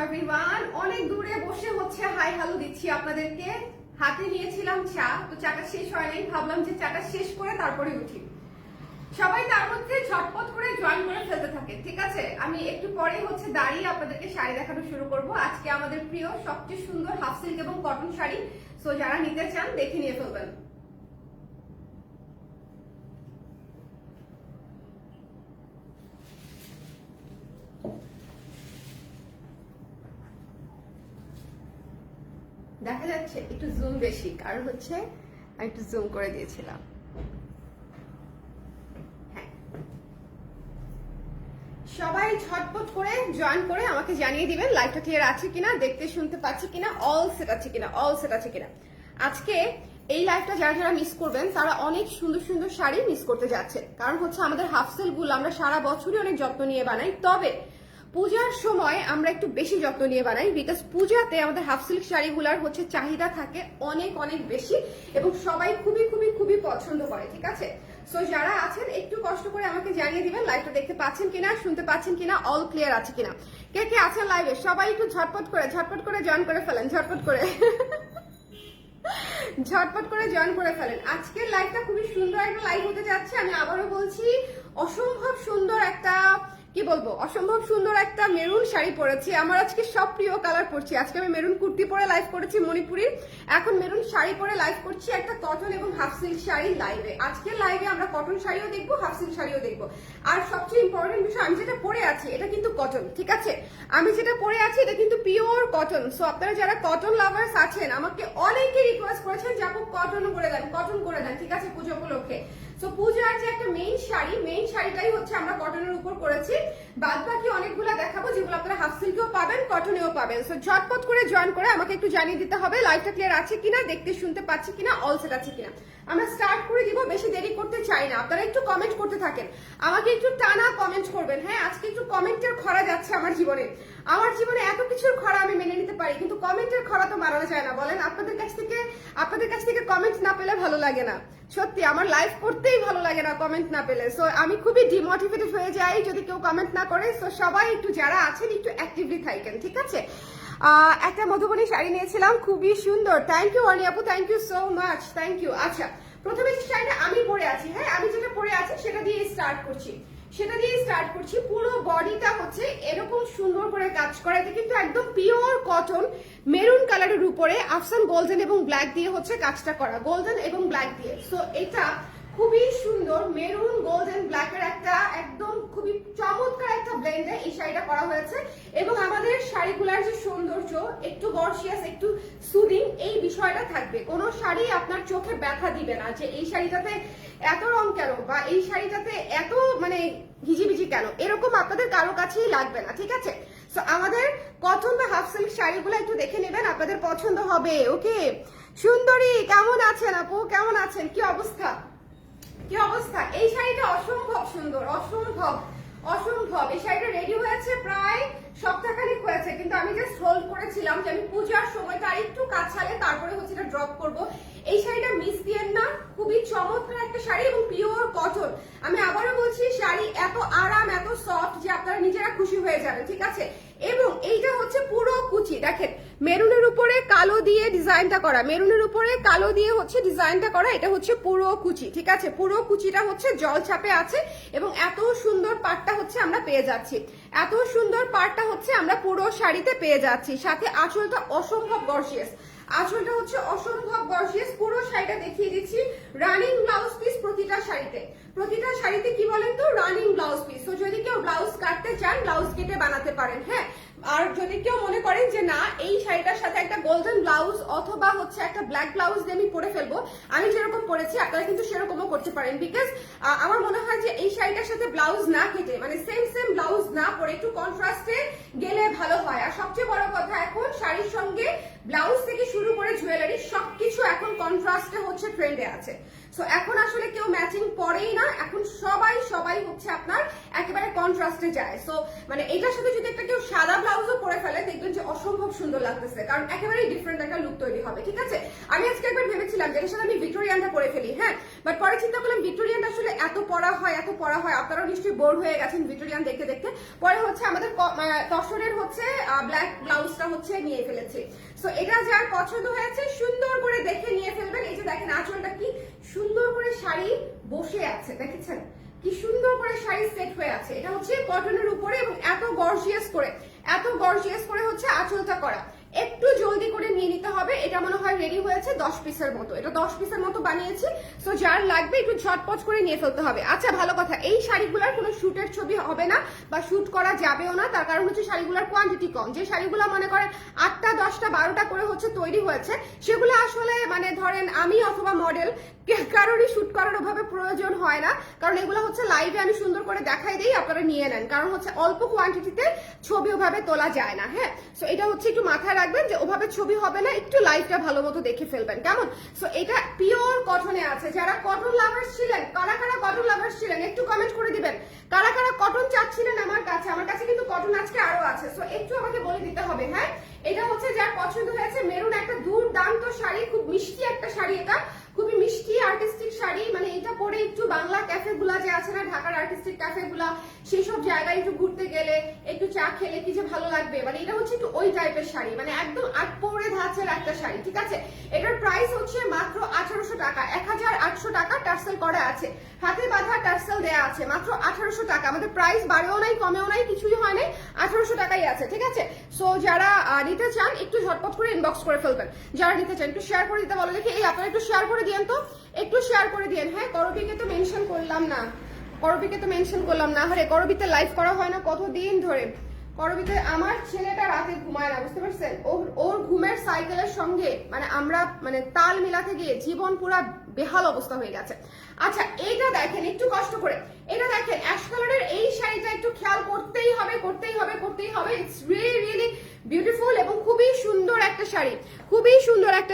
Everyone, অনেক দূরে বসে হচ্ছে হাই হ্যালো দিচ্ছি আপনাদেরকে। হাতে নিয়েছিলাম চা, তো চাটা শেষ হয় নাই, ভাবলাম যে চাটা শেষ করে তারপরে উঠি। সবাই তার মধ্যে ঝটপট করে জয়েন করে ফেলতে থাকে, ঠিক আছে? আমি একটু পরে হচ্ছে দাঁড়িয়ে আপনাদেরকে শাড়ি দেখানো শুরু করব। আজকে আমাদের প্রিয় সবচেয়ে সুন্দর হাফ সিল্ক এবং কটন শাড়ি, সো যারা নিতে চান দেখে নিয়ে ফেলবেন। দেখা যাচ্ছে একটু জুম বেশি, কারণ হচ্ছে আমি একটু জুম করে দিয়েছিলাম। হ্যাঁ, সবাই ঝটপট করে জয়েন করে আমাকে জানিয়ে দিবেন লাইভটা ক্লিয়ার আছে কিনা, দেখতে শুনতে পাচ্ছি কিনা, অল সেট আছে কিনা, অল সেট আছে কিনা। আজকে এই লাইভটা যারা যারা মিস করবেন তারা অনেক সুন্দর সুন্দর শাড়ি মিস করতে যাচ্ছে, কারণ হচ্ছে আমাদের হাফ সিল্ক গুলো আমরা সারা বছরই অনেক যত্ন নিয়ে বানাই, তবে পূজার সময় আমরা একটু বেশি যত্ন নিয়ে বানাই, বিকজ পূজাতে আমাদের হাফ সিল্ক শাড়িগুলার হচ্ছে চাহিদা থাকে অনেক অনেক বেশি এবং সবাই খুবই খুবই খুবই পছন্দ করে, ঠিক আছে? সো যারা আছেন একটু কষ্ট করে আমাকে জানিয়ে দিবেন লাইভটা দেখতে পাচ্ছেন কিনা, শুনতে পাচ্ছেন কিনা, অল ক্লিয়ার আছে কিনা। কে কে আছেন লাইভে সবাই একটু ঝটপট করে জয়েন করে ফেলেন, ঝটপট করে ঝটপট করে জয়েন করে ফেলেন। আজকের লাইভটা খুবই সুন্দর একটা লাইভ হতে যাচ্ছে। আমি আবারও বলছি, অসম্ভব সুন্দর একটা, কি বলবো, অসম্ভব সুন্দর একটা মেরুন শাড়ি পরেছি। আমার আজকে সব প্রিয় কালার পরছি। আজকে আমি মেরুন কুর্তি পরে লাইভ করেছি মণিপুরি, এখন মেরুন শাড়ি পরে লাইভ করছি একটা কটন এবং হাফ সিল্ক শাড়ি লাইভে। আজকের লাইভে আমরা কটন শাড়িও দেখবো, হাফ সিল্ক শাড়িও দেখবো। আর সবচেয়ে ইম্পর্টেন্ট বিষয়, আমি যেটা পরে আছি এটা কিন্তু কটন, ঠিক আছে? আমি যেটা পরে আছি এটা কিন্তু পিওর কটন। সো আপনারা যারা কটন লাভার্স আছেন, আমাকে অনেকে রিকোয়েস্ট করেছেন যে আপু কটন করে দেন, কটন করে দেন, ঠিক আছে, পুজো উপলক্ষে। সো পূজার যে একটা মেইন শাড়িটাই হচ্ছে আমরা কটনের উপর করেছি। বাদ বাকি অনেকগুলো দেখাবো যেগুলো আপনারা হাফ সিল্কেও পাবেন, কটনেও পাবেন। সো ঝটপট করে জয়েন করে আমাকে একটু জানিয়ে দিতে হবে লাইভটা ক্লিয়ার আছে কিনা, দেখতে শুনতে পাচ্ছি কিনা, অল সেট আছে কিনা। আমরা স্টার্ট করে দিব, বেশি দেরি করতে চাই না। আপনারা একটু কমেন্ট করতে থাকেন, আমাকে একটু টানা কমেন্ট করবেন। হ্যাঁ, আজকে একটু কমেন্টের খরা যাচ্ছে আমার জীবনে। আমার জীবনে এত কিছুর খরা আমি মেনে নিতে পারি, কিন্তু কমেন্টের খরা তো মানানো যায় না, বলেন? আপনাদের কাছ থেকে কমেন্ট না পেলে ভালো লাগে না। সত্যি আমার লাইভ করতেই ভালো লাগে না কমেন্ট না পেলে। সো আমি খুবই ডিমোটিভেটেড হয়ে যাই যদি কেউ কমেন্ট না করে। সো সবাই একটু যারা আছেন একটু অ্যাক্টিভলি থাকেন, ঠিক আছে? একটা মধুবনী শাড়ি নিয়েছিলাম, খুবই সুন্দর। থ্যাংক ইউ অনি আপু, thank you so much, thank you. আচ্ছা, প্রথমে যে শাড়িটা আমি পরে আছি, হ্যাঁ আমি যেটা পরে আছি সেটা দিয়ে স্টার্ট করছি। পুরো বডিটা হচ্ছে এরকম সুন্দর করে কাজ করা, এটা কিন্তু একদম পিওর কটন মেরুন কালারের উপরে আফসান গোল্ডেন এবং ব্ল্যাক দিয়ে হচ্ছে কাজটা করা, গোল্ডেন এবং ব্ল্যাক দিয়ে। সো এটা খুবই সুন্দর মেরুন গোল্ডেন ব্ল্যাকের একটা একদম খুবই চমৎকার একটা ব্লেন্ডে এই শাড়িটা করা হয়েছে। এবং আমাদের শাড়িগুলার যে সৌন্দর্য, একটু গর্জিয়াস, একটু সুদিং, এই বিষয়টা থাকবে। কোনো শাড়ি আপনার চোখে ব্যথা দিবে না যে এই শাড়িটাতে এত রং কেন, বা এই শাড়িটাতে এত মানে হিজিবিজি কেন, এরকম আপনাদের কারো কাছেই লাগবে না, ঠিক আছে? সো আমাদের কটন বা হাফ সিল্ক শাড়িগুলো একটু দেখে নেবেন, আপনাদের পছন্দ হবে। ওকে সুন্দরী, কেমন আছেন আপু, কেমন আছেন, কি অবস্থা? এই শাড়িটা অসম্ভব সুন্দর, অসম্ভব। এই শাড়িটা রেডি হয়েছে প্রায় সপ্তাহখানেক হয়েছে, কিন্তু আমি জাস্ট হোল্ড করেছিলাম যে আমি পূজার সময়টা আরেকটু কাজ ছাড়ে তারপরে হচ্ছে এটা ড্রপ করবো। এই শাড়িটা মিস দিয়েন না, খুবই চমৎকার একটা শাড়ি এবং পিওর কটন। আমি আবারও বলছি, শাড়ি এত আরাম, এত সফট যে আপনারা নিজেরা খুশি হয়ে যাবেন, ঠিক আছে? এবং এইটা হচ্ছে পুরো কুচি, দেখেন মেরুনের উপরে কালো দিয়ে ডিজাইনটা করা, এটা হচ্ছে পুরো কুচি, ঠিক আছে? পুরো কুচিটা হচ্ছে জল ছাপে আছে এবং এত সুন্দর পাটটা হচ্ছে আমরা পেয়ে যাচ্ছি, পুরো শাড়িতে পেয়ে যাচ্ছি। সাথে আঁচলটা অসম্ভব গর্জিয়াস, পুরো শাড়িটা দেখিয়ে দিচ্ছি। রানিং ব্লাউজ পিস প্রতিটা শাড়িতে কি বলেন তো, রানিং ব্লাউজ পিস। তো যদি কেউ ব্লাউজ কাটতে চান, ব্লাউজ কেটে বানাতে পারেন, হ্যাঁ। আর যদি কেউ মনে করেন যে না, এই শাড়িটার সাথে একটা গোল্ডেন ব্লাউজ অথবা হচ্ছে একটা ব্ল্যাক ব্লাউজ দিয়ে আমি পরে ফেলবো, আমি যেরকম পরেছি আপনারা কিন্তু সেরকমও করতে পারেন। বিকজ আমার মনে হয় যে এই শাড়িটার সাথে ব্লাউজ না কেটে, মানে সেম ব্লাউজ না পরে একটু কন্ট্রাস্টে গেলে ভালো হয়। আর সবচেয়ে বড় কথা, এখন শাড়ির সঙ্গে ব্লাউজ থেকে শুরু করে জুয়েলারি সবকিছু এখন কন্ট্রাস্টে হচ্ছে ট্রেন্ডে আছে। সো এখন আসলে কেউ ম্যাচিং পরেই না, এখন সবাই হচ্ছে আপনার একেবারে কন্ট্রাস্টে যায়। সো মানে এটার সাথে যদি একটা কেউ সাদা ব্লাউজও পরে ফেলে দেখবেন যে অসম্ভব সুন্দর লাগতেছে, কারণ একেবারেই ডিফারেন্ট একটা লুক তৈরি হবে। ঠিক আছে, আমি আজকে একবার ভেবেছিলাম যে এটার সাথে আমি ভিক্টোরিয়ানটা পরে ফেলি, হ্যাঁ, বাট পরে চিন্তা করলাম ভিক্টোরিয়ানটা আসলে এত পরা হয় আপনারাও নিশ্চয়ই বোর হয়ে গেছেন ভিক্টোরিয়ান দেখতে দেখতে। পরে হচ্ছে আমাদের তসরের হচ্ছে ব্ল্যাক ব্লাউজটা হচ্ছে নিয়ে ফেলেছি। সো এটা যার পছন্দ হয়েছে সুন্দর করে দেখে নিয়ে ফেলবেন। এই যে দেখেন আঁচলটা কি সুন্দর করে শাড়ি বসে আছে, দেখেছেন কি সুন্দর করে শাড়ি সেট হয়ে আছে। এটা হচ্ছে কটনের উপরে এবং এত গর্জিয়াস করে হচ্ছে আঁচলটা করা। একটু জলদি করে নিয়ে নিতে হবে। এটা মনে হয় রেডি হয়েছে 10 পিসের মতো, এটা 10 পিসের মতো বানিয়েছি। সো যার লাগবে একটু ঝটপট করে নিয়ে ফেলতে হবে। আচ্ছা ভালো কথা, এই শাড়িগুলোর কোনো শুটের ছবি হবে না বা শুট করা যাবেও না, তার কারণ হচ্ছে শাড়িগুলোর কোয়ান্টিটি কম। যে শাড়িগুলো মনে করেন 8টা 10টা 12টা করে হচ্ছে তৈরি হয়েছে, সেগুলো আসলে মানে ধরেন আমি অথবা মডেল কারোরই শুট করার ওভাবে প্রয়োজন হয় না, কারণ এগুলো হচ্ছে লাইভে আমি সুন্দর করে দেখাই দিই, আপনারা নিয়ে নেন, কারণ হচ্ছে অল্প কোয়ান্টিটিতে ছবি ওভাবে তোলা যায় না। হ্যাঁ, সো এটা হচ্ছে একটু মাথায় রাখবেন যে ওভাবে ছবি হবে না, একটু লাইভটা ভালো মতো দেখে ফেলবেন, কেমন? সো এটা পিওর কটনে আছে। যারা কটন লাভার্স ছিলেন, কারা কটন লাভার্স ছিলেন একটু কমেন্ট করে দিবেন। কারা কটন চাচ্ছিলেন আমার কাছে কিন্তু কটন আজকে আরো আছে। সো একটু আমাকে বলে দিতে হবে। হ্যাঁ, এটা হচ্ছে যার পছন্দ হয়েছে মেরুন একটা দুর্দান্ত শাড়ি, খুব মিষ্টি একটা শাড়ি, এটা খুবই মিষ্টি আর্টিস্টিক শাড়ি। মানে এটা পরে একটু বাংলা ক্যাফে গুলা যে আছে না, ঢাকার আর্টিস্টিক ক্যাফে গুলা, সেই সব জায়গায় একটু ঘুরতে গেলে একটু চা খেলে কি যে ভালো লাগবে, মানে এটা হচ্ছে একটু ওই টাইপের শাড়ি, মানে একদম আটপৌরে ধাঁচের একটা শাড়ি। ঠিক আছে, এটার প্রাইস হচ্ছে মাত্র 1800 টাকা, 1800 টাকা টার্সেল করা আছে, হাতে বাঁধা টার্সেল দেয়া আছে, মাত্র 1800 টাকা। আমাদের প্রাইস বাড়েও নাই কমেও নাই, কিছুই হয় নাই, 1800 টাকাই আছে। ঠিক আছে, সো যারা নিতে চান একটু ঝটপট করে ইনবক্স করে ফেলবেন। যারা নিতে চান একটু শেয়ার করে দিতে বলো দেখি। এই আপনারা একটু শেয়ার করে দিয়েন তো, একটু শেয়ার করে দিয়েন। হ্যাঁ, করবিকে তো মেনশন করলাম না, আরে করবিতে লাইভ করা হয় না কতদিন ধরে। করবিতে আমার ছেলেটা রাতে ঘুমায় না, বুঝতে পারছেন, ওর ঘুমের সাইকেলের সঙ্গে মানে আমরা মানে তাল মিলাতে গিয়ে জীবন পুরা বেহাল অবস্থা হয়ে গেছে। আচ্ছা এইটা দেখেন একটু কষ্ট করে, এটা দেখেন অ্যাশ কালারের এই শাড়িটা একটু খেয়াল করতেই হবে। ইটস রিয়েলি বিউটিফুল এবং খুবই সুন্দর একটা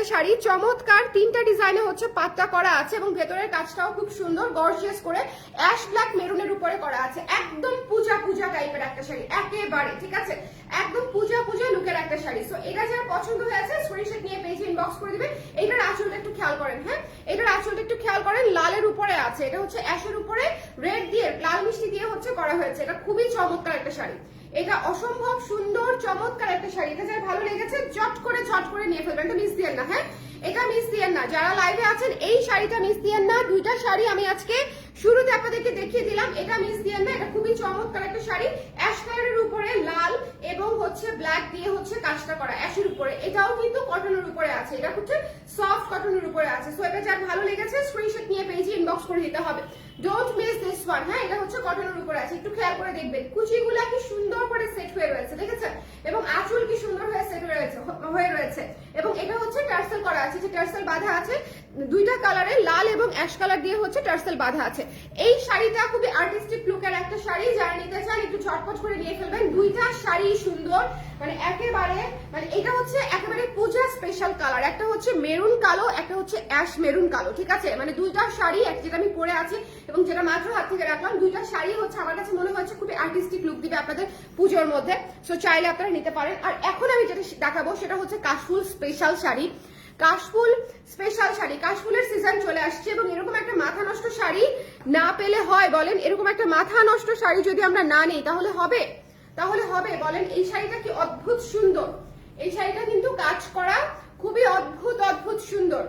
শাড়ি, চমৎকার। 3টা ডিজাইনে হচ্ছে পাট্টা করা আছে এবং ভেতরের কাজটাও খুব সুন্দর গর্জিয়াস করে অ্যাশ ব্ল্যাক মেরুনের উপরে করা আছে। একদম পূজা টাইপের একটা শাড়ি একেবারে। ঠিক আছে, একদম পূজা লুকের একটা শাড়ি। সো এটা যার পছন্দ হয়েছে স্ক্রিনশট নিয়ে পেজে ইনবক্স করে দিবেন। এটার আঁচলটা একটু খেয়াল করেন। হ্যাঁ, এটার আঁচলটা একটু খেয়াল করেন, লালের উপরে আছে, এটা হচ্ছে অ্যাশের উপরে রেড দিয়ে লাল মিষ্টি দিয়ে হচ্ছে করা হয়েছে। এটা খুবই চমৎকার একটা শাড়ি, এটা অসম্ভব সুন্দর চমৎকার একটা শাড়ি। এটা যার ভালো লেগেছে ঝট করে নিয়ে ফেলবেন, এটা মিস দিয়েন না। হ্যাঁ, এটা মিস দিয়েন না, যারা লাইভে আছেন এই শাড়িটা মিস দিয়েন না। 2টা শাড়ি আমি আজকে শুরুতে আপনাদেরকে দেখিয়ে দিলাম, এটা মিস দিয়েন না। এটা খুবই চমৎকার একটা শাড়ি, অ্যাশ কালারের উপরে লাল এবং হচ্ছে ব্ল্যাক দিয়ে হচ্ছে কাজটা করা অ্যাশের উপরে। এটাও কিন্তু কটনের উপরে আছে, এটা হচ্ছে সফট কটনের উপরে আছে। সো এটা যার ভালো লেগেছে স্ক্রিনশট নিয়ে পেজে ইনবক্স করে দিতে হবে। Don't miss this one. হ্যাঁ, এটা হচ্ছে কটনের উপরে আছে, একটু খেয়াল করে দেখবেন। কুচিগুলা কি সুন্দর করে সেট হয়ে রয়েছে, দেখেছেন, এবং আঁচল কি সুন্দর হয়ে সেট হয়ে রয়েছে এবং এটা হচ্ছে টার্সেল করা আছে, যে টার্সেল বাঁধা আছে 2টা কালারে, লাল এবং অ্যাশ কালার দিয়ে হচ্ছে টার্সেল বাঁধা আছে। এই শাড়িটা খুবই আর্টিস্টিক লুকের একটা শাড়ি, যারা নিতে চান একটু ঝটপট করে নিয়ে ফেলবেন। 2টা শাড়ি সুন্দর, মানে একেবারে মানে এটা হচ্ছে একেবারে পূজা স্পেশাল কালার, একটা হচ্ছে মেরুন কালো, একটা হচ্ছে অ্যাশ মেরুন কালো। ঠিক আছে, মানে 2টা শাড়ি, যেটা আমি পরে আছি এবং যেটা মাত্র হাত থেকে রাখলাম, 2টা শাড়ি হচ্ছে আমার কাছে মনে হচ্ছে খুবই আর্টিস্টিক লুক দিবে আপনাদের পুজোর মধ্যে। সো চাইলে আপনারা নিতে পারেন। আর এখন আমি যেটা দেখাবো সেটা হচ্ছে কাশফুল স্পেশাল শাড়ি, কাশফুলের সিজন চলে আসছে এবং এরকম একটা মাথা নষ্ট শাড়ি না পেলে হয় বলেন? এরকম একটা মাথা নষ্ট শাড়ি যদি আমরা না নেই তাহলে হবে বলেন? এই শাড়িটা কি অদ্ভুত সুন্দর, এই শাড়িটা কিন্তু কাজ করা খুবই অদ্ভুত সুন্দর।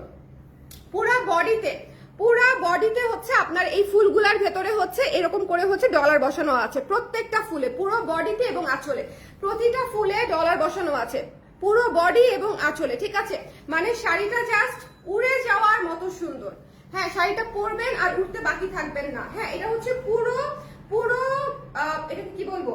পুরা বডিতে হচ্ছে আপনার এই ফুলগুলার ভেতরে হচ্ছে এরকম করে হচ্ছে ডলার বসানো আছে, প্রত্যেকটা ফুলে, পুরো বডিতে এবং আঁচলে, প্রতিটা ফুলে ডলার বসানো আছে, পুরো বডি এবং আঁচলে। ঠিক আছে, মানে শাড়িটা জাস্ট উড়ে যাওয়ার মতো সুন্দর। হ্যাঁ, শাড়িটা পরবেন আর উঠতে বাকি থাকবেন না। হ্যাঁ, এটা হচ্ছে পুরো এটা কি বলবো,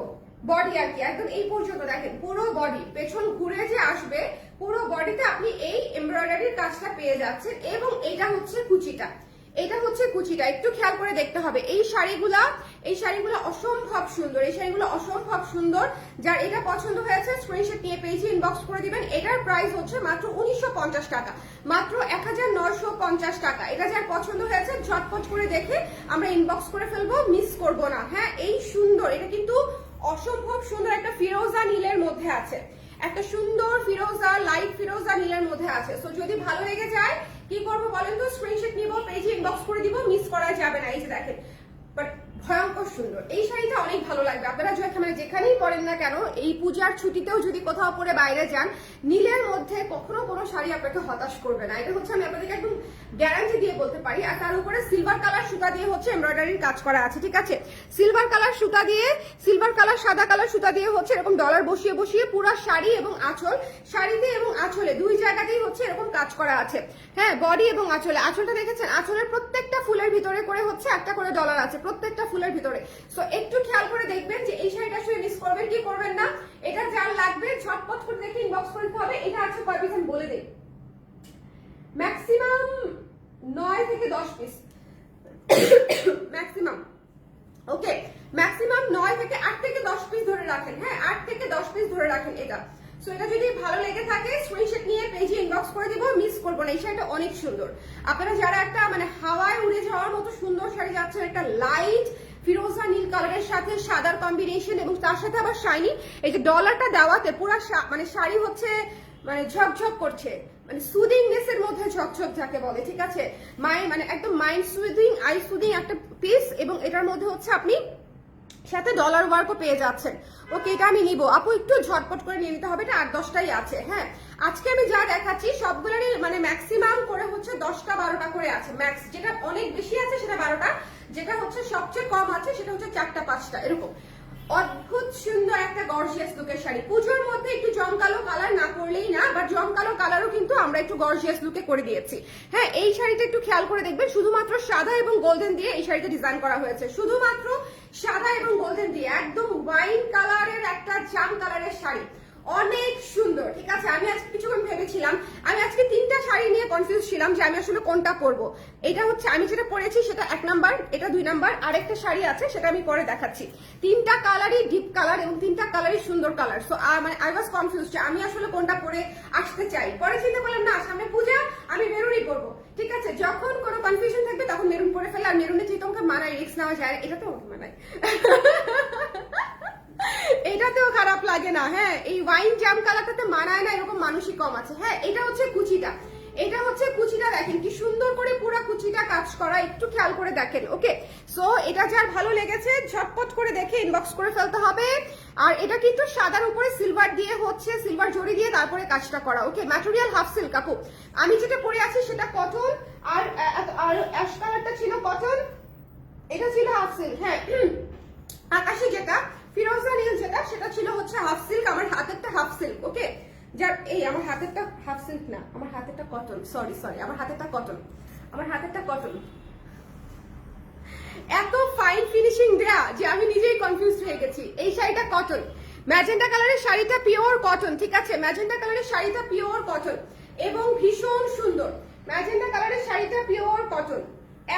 বডি আর কি, একদম এই পর্যন্ত দেখেন পুরো বডি, পেছন ঘুরে যে আসবে পুরো বডিতে আপনি এই এমব্রয়ডারির কাজটা পেয়ে যাচ্ছেন। এবং এটা হচ্ছে কুচিটা, এটা হচ্ছে কুচিটা, একটু খেয়াল করে দেখতে হবে। এই শাড়িগুলা অসম্ভব সুন্দর, এই শাড়িগুলো অসম্ভব সুন্দর। যার এটা পছন্দ হয়েছে স্ক্রিনশট নিয়ে পেজে ইনবক্স করে দিবেন। এটার প্রাইস হচ্ছে মাত্র 1950 টাকা, মাত্র 1950 টাকা। এটা যার পছন্দ হয়েছে ঝটপট করে দেখে আমরা ইনবক্স করে ফেলবো, মিস করবো না। হ্যাঁ, এই সুন্দর, এটা কিন্তু অসম্ভব সুন্দর একটা ফিরোজা নীলের মধ্যে আছে, একটা সুন্দর ফিরোজা, লাইট ফিরোজা নীলের মধ্যে আছে। সো যদি ভালো লেগে যায় কি করবো বলেন তো, স্ক্রিনশট নিব, পেজে ইনবক্স করে দিব, মিস করা যাবে না। এই যে দেখেন, বাট ভয়ঙ্কর সুন্দর এই শাড়িটা, অনেক ভালো লাগবে। আপনারা মানে যেখানেই পরেন না কেন, এই পূজার ছুটিতেও যদি কোথাও পরে বাইরে যান, নীলের মধ্যে কখনো কোনো শাড়ি আপনাকে হতাশ করবে না। এটা হচ্ছে আমি আপনাদেরকে একদম গ্যারান্টি দিয়ে বলতে পারি। আর তার উপরে সিলভার কালার সুতা দিয়ে হচ্ছে এমব্রয়ডারির কাজ করা আছে, ঠিক আছে? সিলভার কালার সুতা দিয়ে, সিলভার কালার সাদা কালার সুতা দিয়ে হচ্ছে এরকম ডলার বসিয়ে বসিয়ে পুরো শাড়ি এবং আঁচল, শাড়িতে এবং আঁচলে দুই জায়গাতেই হচ্ছে এরকম কাজ করা আছে। হ্যাঁ, বডি এবং আঁচলে, আঁচলটা দেখেছেন, আঁচলের প্রত্যেকটা ফুলের ভিতরে করে হচ্ছে একটা করে ডলার আছে, প্রত্যেকটা ফুলের ভিতরে। সো একটু খেয়াল করে দেখবেন যে এই শাড়িটা আসলে মিস করবেন কি করবেন না। এটা যার লাগবে ঝটপট করে দেখে ইনবক্স করতে হবে। এটা আছে কয় পিস আমি বলে দিই, ম্যাক্সিমাম 9 থেকে 10 পিস, ম্যাক্সিমাম। ওকে, ম্যাক্সিমাম 9 থেকে 8 থেকে 10 পিস ধরে রাখেন। হ্যাঁ, 8 থেকে 10 পিস ধরে রাখেন এটা। সো এটা যদি ভালো লেগে থাকে স্ক্রিনশট নিয়ে পেজে ইনবক্স করে দিব, মিস করবো না। এই শাড়িটা অনেক সুন্দর। আপনারা যারা একটা মানে হাওয়ায় উড়ে যাওয়ার মতো সুন্দর শাড়ি যাচ্ছেন, একটা লাইট ফিরোজা নীল কালারের সাথে সাদার কম্বিনেশন এবং তার সাথে আবার শাইনি, এই যে ডলারটা দেওয়াতে পুরো মানে শাড়ি হচ্ছে মানে ঝকঝক করছে, মানে সুদিংনেস এর মধ্যে ঝকঝক যাকে বলে, ঠিক আছে? মানে একদম মাইন্ড সুদিং, আই সুদিং একটা পিস, এবং এটার মধ্যে হচ্ছে আপনি সাথে ডলার ওয়ার্কও পেয়ে যাচ্ছেন। ওকে, এটা আমি নিব আপু, একটু ঝটপট করে নিয়ে নিতে হবে, এটা 8-10টাই আছে। হ্যাঁ, আজকে আমি যা দেখাচ্ছি সবগুলোরই মানে ম্যাক্সিমাম করে হচ্ছে 10টা 12টা করে আছে ম্যাক্স। যেটা অনেক বেশি আছে সেটা 12টা, যেটা হচ্ছে সবচেয়ে কম আছে সেটা হচ্ছে 4টা 5টা এরকম। অদ্ভুত সুন্দর একটা গর্জিয়াস লুকের শাড়ি। পুজোর মধ্যে একটু জমকালো কালার না করলেই না, বাট জমকালো কালারও কিন্তু আমরা একটু গর্জিয়াস লুকে করে দিয়েছি। হ্যাঁ, এই শাড়িটা একটু খেয়াল করে দেখবেন, শুধুমাত্র সাদা এবং গোল্ডেন দিয়ে এই শাড়িটা ডিজাইন করা হয়েছে, শুধুমাত্র সাদা এবং গোল্ডেন দিয়ে, একদম ওয়াইন কালারের একটা জাম কালারের শাড়ি, অনেক সুন্দর, ঠিক আছে? আমি আজকে কিছুক্ষণ ভেবেছিলাম, আমি আজকে 3টা শাড়ি নিয়ে কনফিউজ ছিলাম যে আমি আসলে কোনটা পরবো। এটা হচ্ছে আমি যেটা পরেছি সেটা 1 নাম্বার, এটা 2 নাম্বার, আরেকটা শাড়ি আছে সেটা আমি পরে দেখাচ্ছি। 3টা কালারই ডিপ কালার এবং 3টা কালারই সুন্দর কালার। সো মানে আই ওয়াজ কনফিউজ যে আমি আসলে কোনটা পরে আসতে চাই। পরে চিন্তা করলাম না, সামনে পূজা, আমি মেরুনই পরবো, ঠিক আছে? যখন কোনো কনফিউশন থাকবে তখন মেরুন পরে ফেলে, আর মেরুনে যেহেতু আমাকে মানায়, রিস্ক নেওয়া যায়, এটা তো আমাকে মানায়, এটাতেও খারাপ লাগে না। হ্যাঁ, এই ওয়াইন জাম কালারটাতে মানায় না এরকম মানুষই কম আছে। হ্যাঁ, এটা হচ্ছে কুচিটা, এটা হচ্ছে কুচিটা, দেখেন কি সুন্দর করে পুরো কুচিটা কাজ করা, একটু খেয়াল করে দেখেন। ওকে, সো এটা যার ভালো লেগেছে ঝটপট করে দেখে ইনবক্স করে ফেলতে হবে। আর এটা কিন্তু সাদার উপরে সিলভার দিয়ে হচ্ছে, সিলভার জড়ি দিয়ে তারপরে কাজটা করা। ওকে, ম্যাটেরিয়াল হাফ সিল্ক আপু। আমি যেটা পরে আছি সেটা কটন, আর অ্যাশ কালারটা ছিল কটন, এটা ছিল হাফ সিল্ক। হ্যাঁ, আকাশে যেটা ফিরোজা নীল যেটা সেটা ছিল হচ্ছে হাফ সিল্ক, আমার হাতেরটা হাফ সিল্ক। ওকে, যার এই আমার হাতেরটা হাফ সিল্ক না, আমার হাতেরটা কটন, সরি আমার হাতেরটা কটন, আমার হাতেরটা কটন। এত ফাইন ফিনিশিং দেয়া যে আমি নিজেই কনফিউজ হয়ে গেছি। এই শাড়িটা কটন, ম্যাজেন্টা কালারের শাড়িটা পিওর কটন, ঠিক আছে? ম্যাজেন্টা কালারের শাড়িটা পিওর কটন এবং ভীষণ সুন্দর। ম্যাজেন্টা কালারের শাড়িটা পিওর কটন,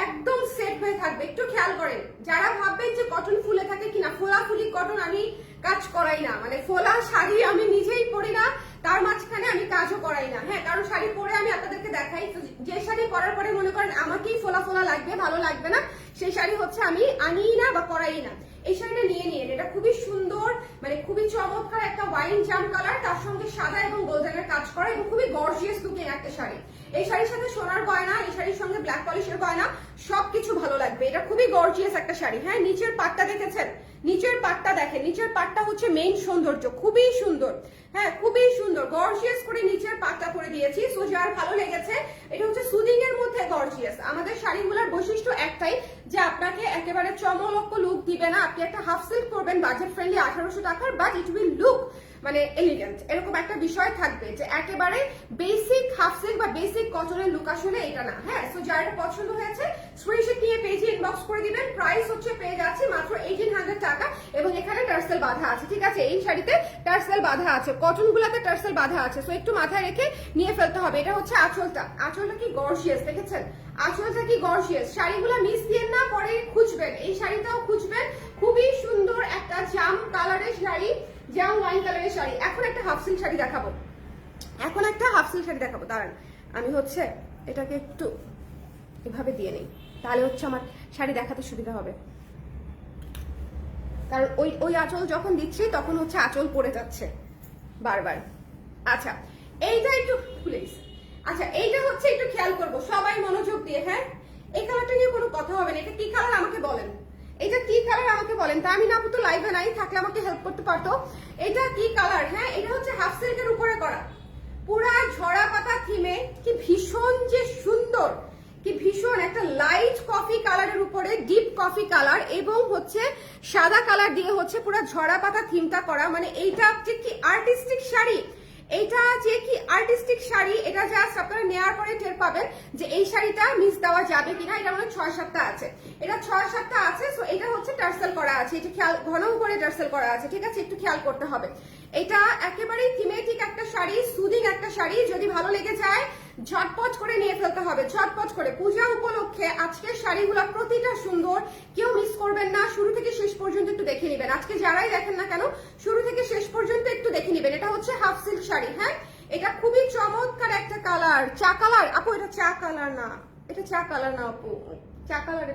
একদম সেট হয়ে থাকবে। একটু খেয়াল করেন, যারা ভাববেন যে কটন ফুলে থাকে কিনা, ফোলাফুলি কটন আমি কাজ করাই না, মানে ফোলা শাড়ি আমি নিজেই পরি না, তার মাঝখানে আমি কাজও করাই না। হ্যাঁ, কারণ শাড়ি পরে আমি আপনাদেরকে দেখাই, যে শাড়ি পরার পরে মনে করেন আমাকেই ফোলা ফোলা লাগবে, ভালো লাগবে না, সেই শাড়ি হচ্ছে আমি আনিই না বা করাই না। এই শাড়িটা নিয়ে নিন, এটা খুবই সুন্দর, মানে খুবই চমৎকার একটা ওয়াইন জাম কালার, তার সঙ্গে সাদা এবং গোল্ডেনের কাজ করা এবং খুবই গর্জিয়াস লুকিং একটা শাড়ি। এই শাড়ির সাথে সোনার গয়না, এই শাড়ির সঙ্গে ব্ল্যাক পলিশের গয়না, সবকিছু ভালো লাগবে। এটা খুবই গর্জিয়াস একটা শাড়ি। হ্যাঁ, নিচের পাটটা দেখেছেন, নিচের পাটটা দেখেন, নিচের পাটটা হচ্ছে মেইন সৌন্দর্য, খুবই সুন্দর। হ্যাঁ, খুবই সুন্দর, গর্জিয়াস করে নিচের পাটটা করে দিয়েছি। সো যার ভালো লেগেছে, এটা হচ্ছে সুদিং এর মধ্যে গর্জিয়াস। আমাদের শাড়িগুলোর বৈশিষ্ট্য একটাই যে আপনাকে একেবারে চমলক্ষ লুক দিবে না। আপনি একটা হাফ সিল্ক করবেন বাজেট ফ্রেন্ডলি 1800 টাকার, বাট ইট উইল লুক মানে এলিগেন্ট, এরকম একটা বিষয় থাকবে যে একেবারে বেসিক হাফ সিল্ক বা বেসিক কটনের লুক আসলে এটা না। হ্যাঁ, সো যার এটা পছন্দ হয়েছে স্ক্রিনশট নিয়ে পেজে ইনবক্স করে দিবেন। প্রাইস হচ্ছে পেয়ে যাচ্ছে মাত্র 1800 টাকা এবং এখানে টার্সেল টার্সেল বাঁধা আছে, ঠিক আছে? এই শাড়িতে টার্সেল বাঁধা আছে, কটন গুলাতে টার্সেল বাঁধা আছে, সো একটু মাথায় রেখে নিয়ে ফেলতে হবে। এটা হচ্ছে আঁচলটা, আঁচলটা কি গর্জিয়াস দেখেছেন? আঁচলটা কি গর্জিয়াস। শাড়িগুলো মিস দিয়ে না, পরে খুঁজবেন, এই শাড়িটাও খুঁজবেন। খুবই সুন্দর একটা জাম কালারের শাড়ি, জাম ওয়াইন কালারের শাড়ি। এখন একটা হাফ সিল্ক শাড়ি দেখাবো, দাঁড়ান আমি হচ্ছে এটাকে একটু এভাবে দিয়ে নেই, তাহলে হচ্ছে আমার শাড়ি দেখাতে সুবিধা হবে, কারণ ওই আঁচল যখন দিচ্ছি তখন হচ্ছে আঁচল পড়ে যাচ্ছে বারবার। আচ্ছা এইটা একটু প্লিজ, আচ্ছা এইটা হচ্ছে একটু খেয়াল করবো সবাই মনোযোগ দিয়ে। হ্যাঁ, এই কালারটা নিয়ে কোনো কথা হবে না। এটা কি কালার আমাকে বলেন, এটা কি কালার আমাকে বলেন। তা আমি না, আপু তো লাইভে নাই, থাকলে আমাকে হেল্প করতে পারতো। এটা কি কালার? হ্যাঁ, এটা হচ্ছে হাফ সিল্কের উপরে করা, পুরা ঝরা পাতা থিমে, কি ভীষণ যে সুন্দর, কি ভীষণ একটা লাইট কফি কালারের উপরে ডিপ কফি কালার এবং হচ্ছে সাদা কালার দিয়ে হচ্ছে পুরো ঝরা পাতা থিমটা করা। মানে এইটা হচ্ছে কি আর্টিস্টিক শাড়ি, এইটা যে কি আর্টিস্টিক শাড়ি, এটা জাস্ট আপনারা নেওয়ার পরে টের পাবেন যে এই শাড়িটা মিস দেওয়া যাবে কিনা। এটা মানে 6-7টা আছে, এটা 6-7টা আছে। সো এটা হচ্ছে টার্সেল করা আছে, এটা খেয়াল, ঘন করে টার্সেল করা আছে, ঠিক আছে? একটু খেয়াল করতে হবে। এটা একেবারেই থিমেটিক একটা শাড়ি, সুদিং একটা শাড়ি। যদি ভালো লেগে যায় ঝটপট করে নিয়ে ফেলতে হবে, ঝটপট করে। পূজা উপলক্ষে আজকের শাড়িগুলো প্রতিটা সুন্দর, কেউ মিস করবেন না। শুরু থেকে শেষ পর্যন্ত একটু দেখে নেবেন, আজকে যারাই দেখেন না কেন শুরু থেকে শেষ পর্যন্ত একটু দেখে নেবেন। এটা হচ্ছে হাফ সিল্ক শাড়ি। হ্যাঁ, এটা খুবই চমৎকার একটা কালার, চা কালার। আপু এটা চা কালার না, এটা চা কালার না আপু, চা কালার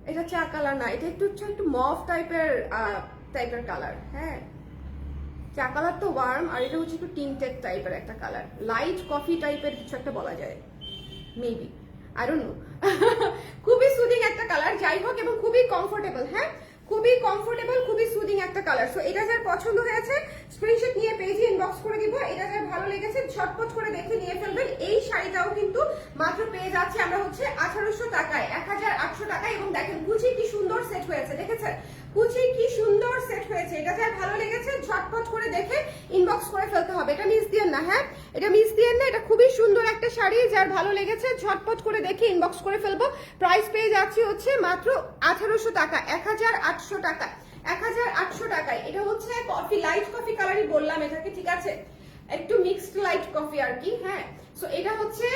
এটা চা কালার না, এটা একটু মফ টাইপের কালার। হ্যাঁ, চা কালার তো ওয়ার্ম, আর এটা হচ্ছে একটু টিন্টেড টাইপের একটা কালার, লাইট কফি টাইপের কিছু একটা বলা যায়, মেবি, আই ডোন্ট নো। খুবই সুদিং একটা কালার, যাই হোক, এবং খুবই কমফোর্টেবল। হ্যাঁ, খুবই কমফোর্টেবল, খুবই সুদিং একটা কালার। সো এটা যার পছন্দ হয়েছে স্ক্রিনশট নিয়ে পেজে ইনবক্স করে দিব। এটা যার ভালো লেগেছে ঝটপট করে দেখে নিয়ে ফেলবেন। এই শাড়িটাও কিন্তু মাত্র পেয়ে যাচ্ছে আমরা হচ্ছে 1800 টাকায়, 1800 টাকায়। এবং দেখেন কুচি কি সুন্দর সেট হয়েছে, দেখেছেন কুচি কি সুন্দর সেট হয়েছে। এটা যার ভালো লেগেছে ঝটপট করে দেখে ইনবক্স করে ফেলতে হবে, এটা মিস দিয়েন না। হ্যাঁ, এটা মিস দিয়েন না, এটা খুবই সুন্দর একটা শাড়ি, যার ভালো লেগেছে ঝটপট করে দেখে ইনবক্স করে ফেলবো। প্রাইস পেয়ে যাচ্ছি হচ্ছে মাত্র 1800 টাকা, 1800 টাকা, 1800 টাকায়। এটা হচ্ছে কফি, লাইট কফি কালারই বললাম এটাকে, ঠিক আছে? একটু মিক্সড লাইট কফি আর কি। হ্যাঁ, সো এটা হচ্ছে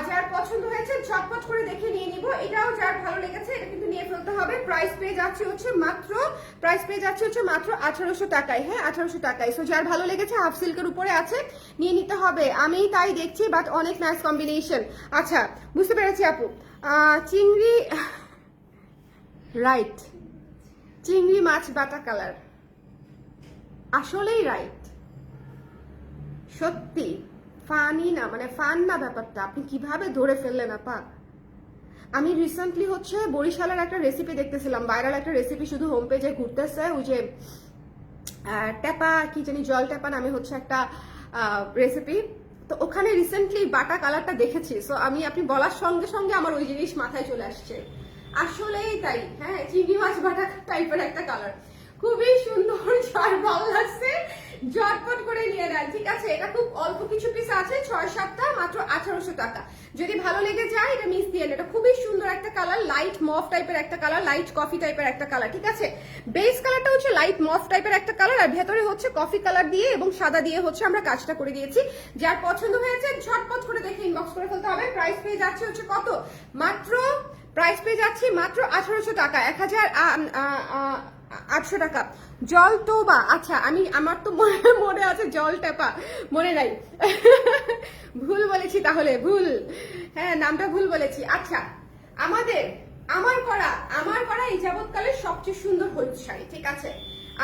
যার পছন্দ হয়েছে ঝটপট করে দেখে নিয়ে নিব। এটাও যার ভালো লেগেছে এটা কিন্তু নিয়ে ফেলতে হবে। প্রাইস পেয়ে যাচ্ছে হচ্ছে মাত্র 1800 টাকায়। হ্যাঁ, 1800 টাকায়। সো যার ভালো লেগেছে হাফ সিল্কের উপরে আছে, নিয়ে নিতে হবে। আমি তাই দেখছি, বাট অনেক নাইস কম্বিনেশন। আচ্ছা, বুঝতে পেরেছি আপু। চিংড়ি, রাইট, চিংড়ি মাছ বাটা কালার, আসলেই রাইট, সত্যি ফানি না, মানে ফান না ব্যাপারটা। আপনি কিভাবে ধরে ফেললেন আপা? আমি রিসেন্টলি হচ্ছে বরিশালের একটা রেসিপি দেখতেছিলাম, ভাইরাল একটা রেসিপি, শুধু হোম পেজে ঘুরতেছে। ওই যে টেপা কি জানি, জল টেপা নামে হচ্ছে একটা রেসিপি। তো ওখানে রিসেন্টলি বাটা কালারটা দেখেছি। সো আপনি বলার সঙ্গে সঙ্গে আমার ওই জিনিস মাথায় চলে আসছে। আসলেই তাই। হ্যাঁ, চিংড়ি মাছ বাটা টাইপের একটা কালার, খুবই সুন্দর, যার ভালো লাগছে ঝটপট করে নিয়ে নেন, ঠিক আছে? এটা খুব অল্প কিছু পিস আছে, 6-7টা, মাত্র 1800 টাকা। যদি ভালো লেগে যায় এটা মিস দিয়ে। এটা খুবই সুন্দর একটা কালার, লাইট মফ টাইপের একটা কালার, লাইট কফি টাইপের একটা কালার, ঠিক আছে? বেস কালারটা হচ্ছে লাইট মফ টাইপের একটা কালার, আর ভেতরে হচ্ছে কফি কালার দিয়ে এবং সাদা দিয়ে হচ্ছে আমরা কাজটা করে দিয়েছি। যার পছন্দ হয়েছে ঝটপট করে দেখে ইনবক্স করে ফেলতে হবে। প্রাইস পেয়ে যাচ্ছে হচ্ছে কত? প্রাইস পেয়ে যাচ্ছি মাত্র 1800 টাকা, 1800 টাকা। জল টোবা, আচ্ছা আমার তো মনে আছে জল টেপা, মনে নাই। ভুল বলেছি তাহলে, ভুল, হ্যাঁ নামটা ভুল বলেছি। আচ্ছা, আমার করা এই যাবৎকালের সবচেয়ে সুন্দর হলুদ শাড়ি, ঠিক আছে?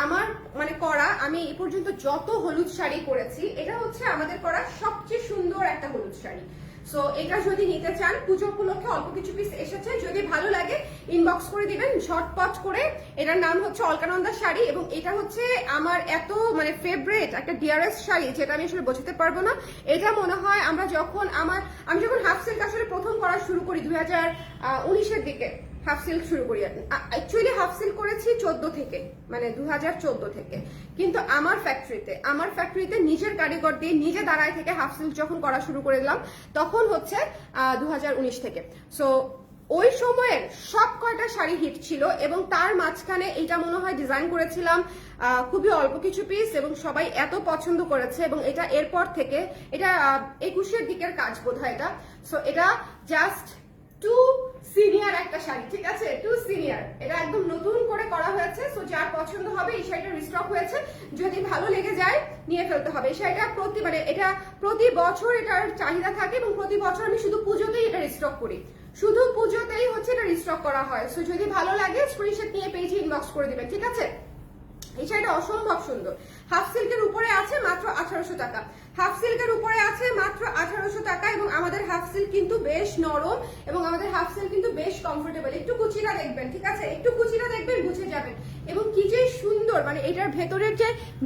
আমার মানে করা, আমি এই পর্যন্ত যত হলুদ শাড়ি করেছি, এটা হচ্ছে আমাদের করা সবচেয়ে সুন্দর একটা হলুদ শাড়ি। সো এটা যদি নিতে চান, পুজো উপলক্ষে অল্প কিছু পিস এসেছে, যদি ভালো লাগে ইনবক্স করে দিবেন ঝটপট করে। এটার নাম হচ্ছে অলকানন্দা শাড়ি, এবং এটা হচ্ছে আমার এত মানে ফেভারিট একটা ডিয়ারেস্ট শাড়ি, যেটা আমি আসলে বোঝাতে পারবো না। এটা মনে হয় আমি যখন হাফ সিল্ক আসলে প্রথম করা শুরু করি 2019-এর দিকে, হাফ সিল্ক শুরু করি। অ্যাকচুয়ালি হাফ সিল্ক করেছি 14 থেকে, মানে 2014 থেকে। কিন্তু আমার ফ্যাক্টরিতে নিজের কারিগর দিয়ে নিজে দাঁড়ায় থেকে হাফ সিল্ক যখন করা শুরু করে দিলাম, তখন হচ্ছে 2019 থেকে। সো ওই সময়ের সব কয়টা শাড়ি হিট ছিল এবং তার মাঝখানে এটা মনে হয় ডিজাইন করেছিলাম খুবই অল্প কিছু পিস এবং সবাই এত পছন্দ করেছে এবং এটা এরপর থেকে এটা 21-এর দিকের কাজ বোধহয় এটা। সো এটা জাস্ট টু সিনিয়র একটা শাড়ি, ঠিক আছে, টু সিনিয়র। এটা একদম নতুন করে করা হয়েছে। সো যার পছন্দ হবে এই শাড়িটা রিস্টক হয়েছে, যদি ভালো লেগে যায় নিয়ে ফেলতে হবে। এই শাড়িটা এটা প্রতি বছর এটার চাহিদা থাকে এবং প্রতি বছর আমি শুধু পুজোতেই এটা রিস্টক করি, শুধু পুজোতেই হচ্ছে এটা রিস্টক করা হয়। সো যদি ভালো লাগে স্ক্রিনশট নিয়ে পেজে ইনবক্স করে দিবেন, ঠিক আছে। এই শাড়িটা অসম্ভব সুন্দর, হাফ সিল্কের উপরে আছে মাত্র 1800 টাকা, হাফ সিল্কের উপরে আছে মাত্র 1800 টাকা। এবং আমাদের হাফ সিল্ক কিন্তু বেশ নরম এবং আমাদের হাফ সিল্ক কিন্তু বেশ কমফোর্টেবল। একটু কুচিটা দেখবেন, ঠিক আছে, একটু কুচিটা দেখবেন বুঝে যাবেন। এবং কি যে সুন্দর, মানে এটার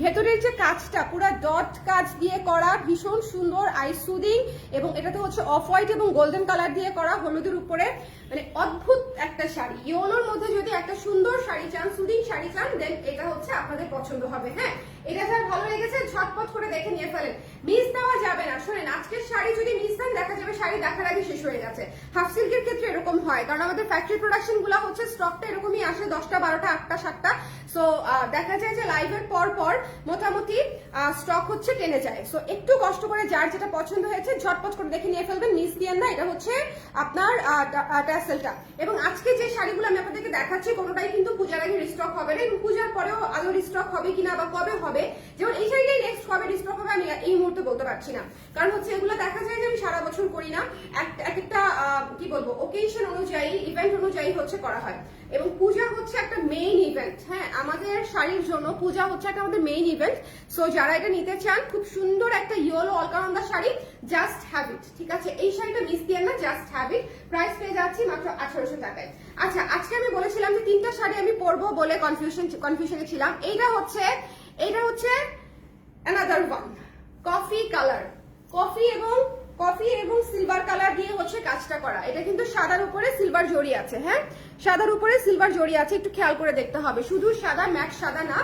ভেতরের যে কাজটা পুরো ডট কাজ দিয়ে করা, ভীষণ সুন্দর, আই সুদিং। এবং এটাতে হচ্ছে অফ হোয়াইট এবং গোল্ডেন কালার দিয়ে করা, হলুদের উপরে, মানে অদ্ভুত একটা শাড়ি। ইয়োলোর মধ্যে যদি একটা সুন্দর শাড়ি চান, সুদিং শাড়ি চান, দেন এটা হচ্ছে আপনাদের পছন্দ হবে। হ্যাঁ, এটা যার ভালো লেগেছে ঝটপট করে দেখে নিয়ে ফেলেন, মিস দেওয়া যাবে না। শোনেন, আজকের শাড়ি যদি মিস দেন দেখা যাবে শাড়ি দেখার আগে শেষ হয়ে গেছে। হাফ সিল্কের ক্ষেত্রে এরকম হয়, কারণ আমাদের ফ্যাক্টরি প্রোডাকশন গুলো হচ্ছে স্টকটা এরকমই আসে 10টা 12টা 8টা 7টা। সো দেখা যায় যে লাইভের পর মোটামুটি স্টক হচ্ছে টেনে যায়। সো একটু কষ্ট করে যার যেটা পছন্দ হয়েছে ঝটপট করে দেখে নিয়ে ফেলবেন, মিস দিয়েন না। এটা হচ্ছে আপনার ট্যাসেলটা। এবং আজকে যে শাড়িগুলো আমি আপনাদেরকে দেখাচ্ছি কোনোটাই কিন্তু পূজার আগে রিস্টক হবে না এবং পূজার পরেও আদৌ রিস্টক হবে কিনা বা কবে হবে, যেমন এই শাড়িটাই নেক্সট কবে রিস্টক হবে আমি এই মুহূর্তে বলতে পারছি না। কারণ হচ্ছে এগুলো দেখা যায় যে আমি সারা বছর করি না, এক একটা কি বলবো ওকেশন অনুযায়ী, ইভেন্ট অনুযায়ী হচ্ছে করা হয়। এবং পূজা হচ্ছে একটা মেইন ইভেন্ট। হ্যাঁ, আমাদের শাড়ির জন্য পূজা হচ্ছে একটা আমাদের মেইন ইভেন্ট। সো যারা এটা নিতে চান, খুব সুন্দর একটা ইয়েলো অলকাউন্ডার শাড়ি, জাস্ট হ্যাভ ইট, ঠিক আছে। এই শাড়িটা মিস দিয়ে না, জাস্ট হ্যাভ ইট। প্রাইস পেয়ে যাচ্ছি মাত্র 1800 টাকায়। আচ্ছা, আজকে আমি বলেছিলাম যে 3টা শাড়ি আমি পরবো বলে কনফিউশনে ছিলাম। এইটা হচ্ছে another one, coffee colour, coffee এবং সিলভার কালার দিয়ে হচ্ছে কাজটা করা। এটা কিন্তু সাদার উপরে সিলভার জড়ি আছে। হ্যাঁ, সাদার উপরে সিলভার জড়ি আছে, একটু খেয়াল করে দেখতে হবে। শুধু সাদা, ম্যাট সাদা না,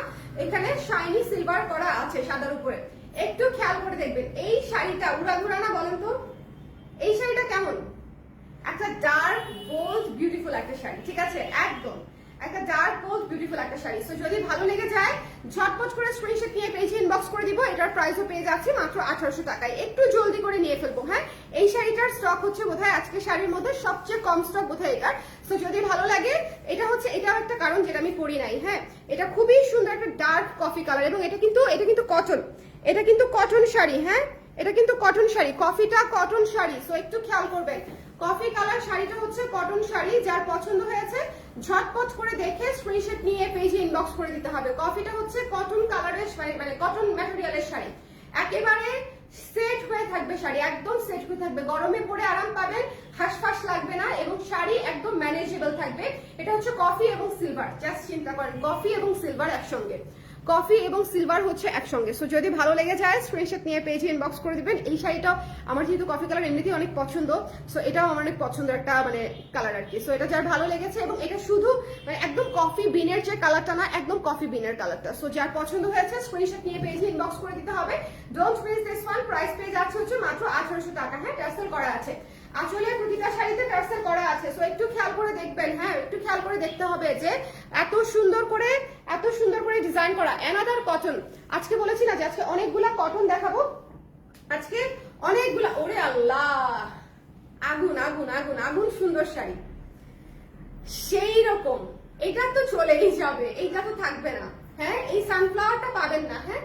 এখানে শাইনি সিলভার করা আছে সাদার উপরে, একটু খেয়াল করে দেখবেন। এই শাড়িটা উড়াধুরা না বলেন তো? এই শাড়িটা কেমন? একটা ডার্ক বোল্ড বিউটিফুল একটা শাড়ি, ঠিক আছে, একদম একটা ডার্ক বোল্ড বিউটিফুল একটা শাড়ি। সো যদি ভালো লেগে যায় ঝটপট করে স্ক্রিনশট নিয়ে পেজে ইনবক্স করে দিব। এটার প্রাইসও পেয়ে যাচ্ছি মাত্র 1800 টাকায়। একটু জলদি করে নিয়ে ফেলবো। হ্যাঁ, এই শাড়িটার স্টক হচ্ছে বোধহয় আজকে শাড়ির মধ্যে সবচেয়ে কম স্টক বোধহয় এটার। সো যদি ভালো লাগে, এটাও একটা কারণ যেটা আমি পরি নাই। হ্যাঁ, এটা খুবই সুন্দর একটা ডার্ক কফি কালার এবং এটা কিন্তু কটন, এটা কিন্তু কটন শাড়ি। হ্যাঁ, এটা কিন্তু কটন শাড়ি, কফিটা কটন শাড়ি। সো একটু খেয়াল করবেন, কফি কালার শাড়িটা হচ্ছে কটন শাড়ি। যার পছন্দ হয়েছে ঝটপট করে দেখে স্ক্রিনশট নিয়ে পেজে ইনবক্স করে দিতে হবে। কফিটা হচ্ছে কটন কালারের শাড়ি, মানে কটন ম্যাটেরিয়ালের শাড়ি, একেবারে সেট হয়ে থাকবে শাড়ি, একদম সেট হয়ে থাকবে, গরমে পরে আরাম পাবেন, হাঁসফাঁস লাগবে না এবং শাড়ি একদম ম্যানেজেবল থাকবে। এটা হচ্ছে কফি এবং সিলভার, জাস্ট চিন্তা করেন, কফি এবং সিলভার একসঙ্গে, কফি এবং সিলভার হচ্ছে একসঙ্গে। সো যদি ভালো লেগে যায় স্ক্রিনশট নিয়ে পেজে ইনবক্স করে দিবেন। এই শাড়িটাও আমার যেহেতু কফি কালার এমনিতেই অনেক পছন্দ, সো এটাও আমার অনেক পছন্দের একটা মানে কালার আর কি। সো এটা যার ভালো লেগেছে এবং এটা শুধু মানে একদম কফি বিনের যে কালারটা না, একদম কফি বিনের কালারটা। সো যার পছন্দ হয়েছে স্ক্রিনশট নিয়ে পেজে ইনবক্স করে দিতে হবে। Don't miss this one. Price পেয়ে যাচ্ছে হচ্ছে মাত্র 1800 টাকা। হ্যাঁ, টার্সেল করা আছে, আসলে প্রতিটা শাড়িতে টার্সেল করা আছে। সো একটু খেয়াল করে দেখবেন। হ্যাঁ, একটু খেয়াল করে দেখতে হবে যে এত সুন্দর করে ডিজাইন করা। অ্যানাদার কটন, আজকে বলেছি না যে আজকে অনেকগুলা কটন দেখাবো, আজকে অনেকগুলা। ওরে আল্লাহ, আগুন আগুন আগুন আগুন সুন্দর শাড়ি, সেই রকম। এটা তো চলেই যাবে, এইটা তো থাকবে না। হ্যাঁ, এই সানফ্লাওয়ারটা পাবেন না। হ্যাঁ,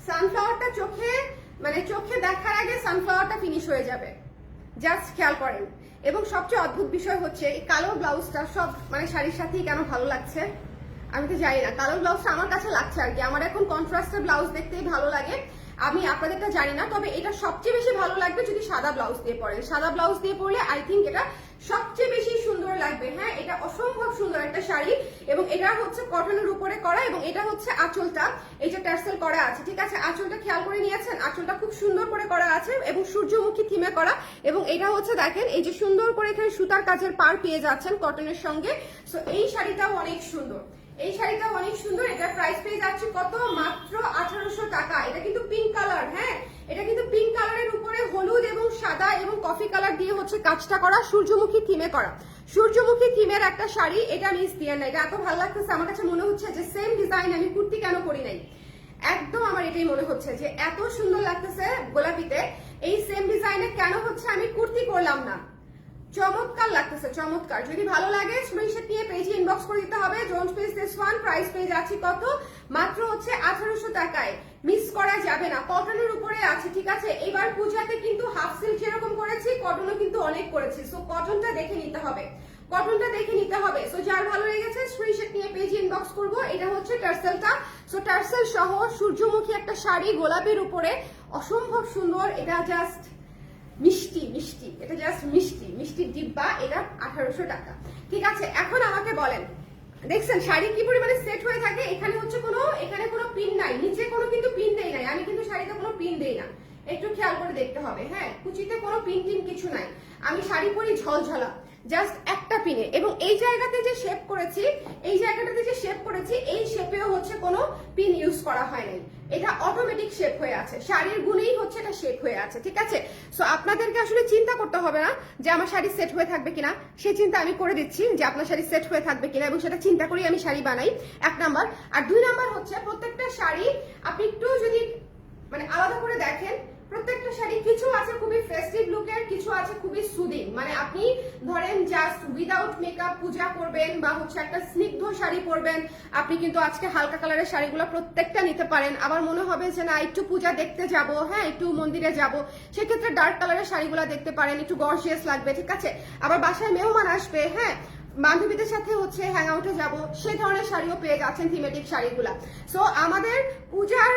সানফ্লাওয়ারটা চোখে দেখার আগে সানফ্লাওয়ারটা ফিনিশ হয়ে যাবে, জাস্ট খেয়াল করেন। এবং সবচেয়ে অদ্ভুত বিষয় হচ্ছে এই কালো ব্লাউজটা সব মানে শাড়ির সাথেই কেন ভালো লাগছে আমি তো জানি না। কালো ব্লাউজটা আমার কাছে লাগছে আর কি, আমার এখন কন্ট্রাস্টের ব্লাউজ দেখতেই ভালো লাগে। আমি আপনাদেরটা জানি না, তবে এটা সবচেয়ে বেশি ভালো লাগবে যদি সাদা ব্লাউজ দিয়ে পরেন। সাদা ব্লাউজ দিয়ে পরলে আই থিঙ্ক এটা সবচেয়ে বেশি সুন্দর লাগবে। হ্যাঁ, এটা অসম্ভব সুন্দর একটা শাড়ি এবং এটা হচ্ছে কটনের উপরে করা এবং এটা হচ্ছে আঁচলটা, এই যে টার্সেল করা আছে, ঠিক আছে। আঁচলটা খেয়াল করে নিয়েছেন, আঁচলটা খুব সুন্দর করে করা আছে এবং সূর্যমুখী থিমে করা। এবং এটা হচ্ছে দেখেন এই যে সুন্দর করে এখানে সুতার কাজের পার পেয়ে যাচ্ছেন কটনের সঙ্গে। সো এই শাড়িটাও অনেক সুন্দর, এই শাড়িটাও অনেক সুন্দর। এটার প্রাইস পেয়ে যাচ্ছে কত? মাত্র 1800 টাকা। এটা কিন্তু পিঙ্ক কালার। হ্যাঁ, এটা কিন্তু পিঙ্ক কালারের উপরে হলুদ এবং সাদা এবং কফি কালার দিয়ে হচ্ছে কাজটা করা, সূর্যমুখী থিমে করা। সূর্যমুখী থিমের একটা শাড়ি, এটা আমি ইস্তিয়ার না, এটা এত ভালো লাগতেছে আমার কাছে মনে হচ্ছে যে সেম ডিজাইন আমি কুর্তি কেন করি নাই, একদম আমার এটাই মনে হচ্ছে যে এত সুন্দর লাগতেছে গোলাপিতে, এই সেম ডিজাইনে কেন হচ্ছে আমি কুর্তি করলাম না। চমৎকার লাগতেছে, চমৎকার। যদি ভালো লাগে স্ক্রিনশট নিয়ে পেজে ইনবক্স করে দিতে হবে। Don't miss this one. Price পেয়ে যাচ্ছি কত, মাত্র হচ্ছে 1800 টাকায়। মিস করা যাবে না, কটনের উপরে আছে, ঠিক আছে। এবার পূজাতে কিন্তু হাফ সিল্ক যেরকম করেছি, কটনও কিন্তু অনেক করেছি, সো কটনটা দেখে নিতে হবে, কটনটা দেখে নিতে হবে। সো যার ভালো লেগেছে স্ক্রিনশট নিয়ে পেজে ইনবক্স করবো। এটা হচ্ছে টার্সেলটা, সো টার্সেল সহ সূর্যমুখী একটা শাড়ি গোলাপের উপরে, অসম্ভব সুন্দর। এটা জাস্ট মিষ্টি মিষ্টি, এটা জাস্ট মিষ্টি মিষ্টি ডিব্বা। এটা 1800 টাকা, ঠিক আছে। এখন আমাকে বলেন, দেখছেন শাড়ি কি পরিমাণে সেট হয়ে থাকে। এখানে হচ্ছে এখানে কোনো পিন নাই, নিচে কোনো কিন্তু পিন দেই নাই, আমি কিন্তু শাড়িতে কোনো পিন দেই না, একটু খেয়াল করে দেখতে হবে। হ্যাঁ, কুচিতে কোনো পিন টিন কিছু নাই, আমি শাড়ি পরি ঝলঝলা, জাস্ট একটা পিনে। এবং এই জায়গাতে যে শেপ করেছি, এই জায়গাটাতে যে শেপ করেছি, এই শেপেও হচ্ছে কোনো পিন ইউজ করা হয় নাই, এটা অটোমেটিক শেপ হয়ে আছে, শাড়ির গুণেই হচ্ছে এটা শেপ হয়ে আছে, ঠিক আছে। সো আপনাদেরকে আসলে চিন্তা করতে হবে না যে আমার শাড়ি সেট হয়ে থাকবে কিনা, সেই চিন্তা আমি করে দিচ্ছি যে আপনার শাড়ি সেট হয়ে থাকবে কিনা, এবং সেটা চিন্তা করেই আমি শাড়ি বানাই, 1 নাম্বার। আর 2 নাম্বার হচ্ছে প্রত্যেকটা শাড়ি আপনি একটু যদি মানে আলাদা করে দেখেন, প্রত্যেকটা শাড়ি কিছু আছে খুবই ফেস্টিভ লুকের, কিছু আছে খুবই সুদিং, মানে আপনি ধরেন জাস্ট উইদাউট মেকআপ পূজা করবেন বা হচ্ছে একটা স্নিগ্ধ শাড়ি পরবেন, আপনি কিন্তু আজকে হালকা কালারের শাড়িগুলো প্রত্যেকটা নিতে পারেন। আবার মনে হবে যে না একটু পূজা দেখতে যাব, হ্যাঁ একটু মন্দিরে যাব, সেক্ষেত্রে ডার্ক কালারের শাড়িগুলো দেখতে পারেন, একটু গর্জিয়াস লাগবে, ঠিক আছে। আবার বাসায় মেহমান আসবে, হ্যাঁ বান্ধবীদের সাথে হচ্ছে হ্যাং আউটে যাবো, সেই ধরনের শাড়িও পেয়ে যাচ্ছেন, থিমেটিক শাড়িগুলা। সো আমাদের পূজার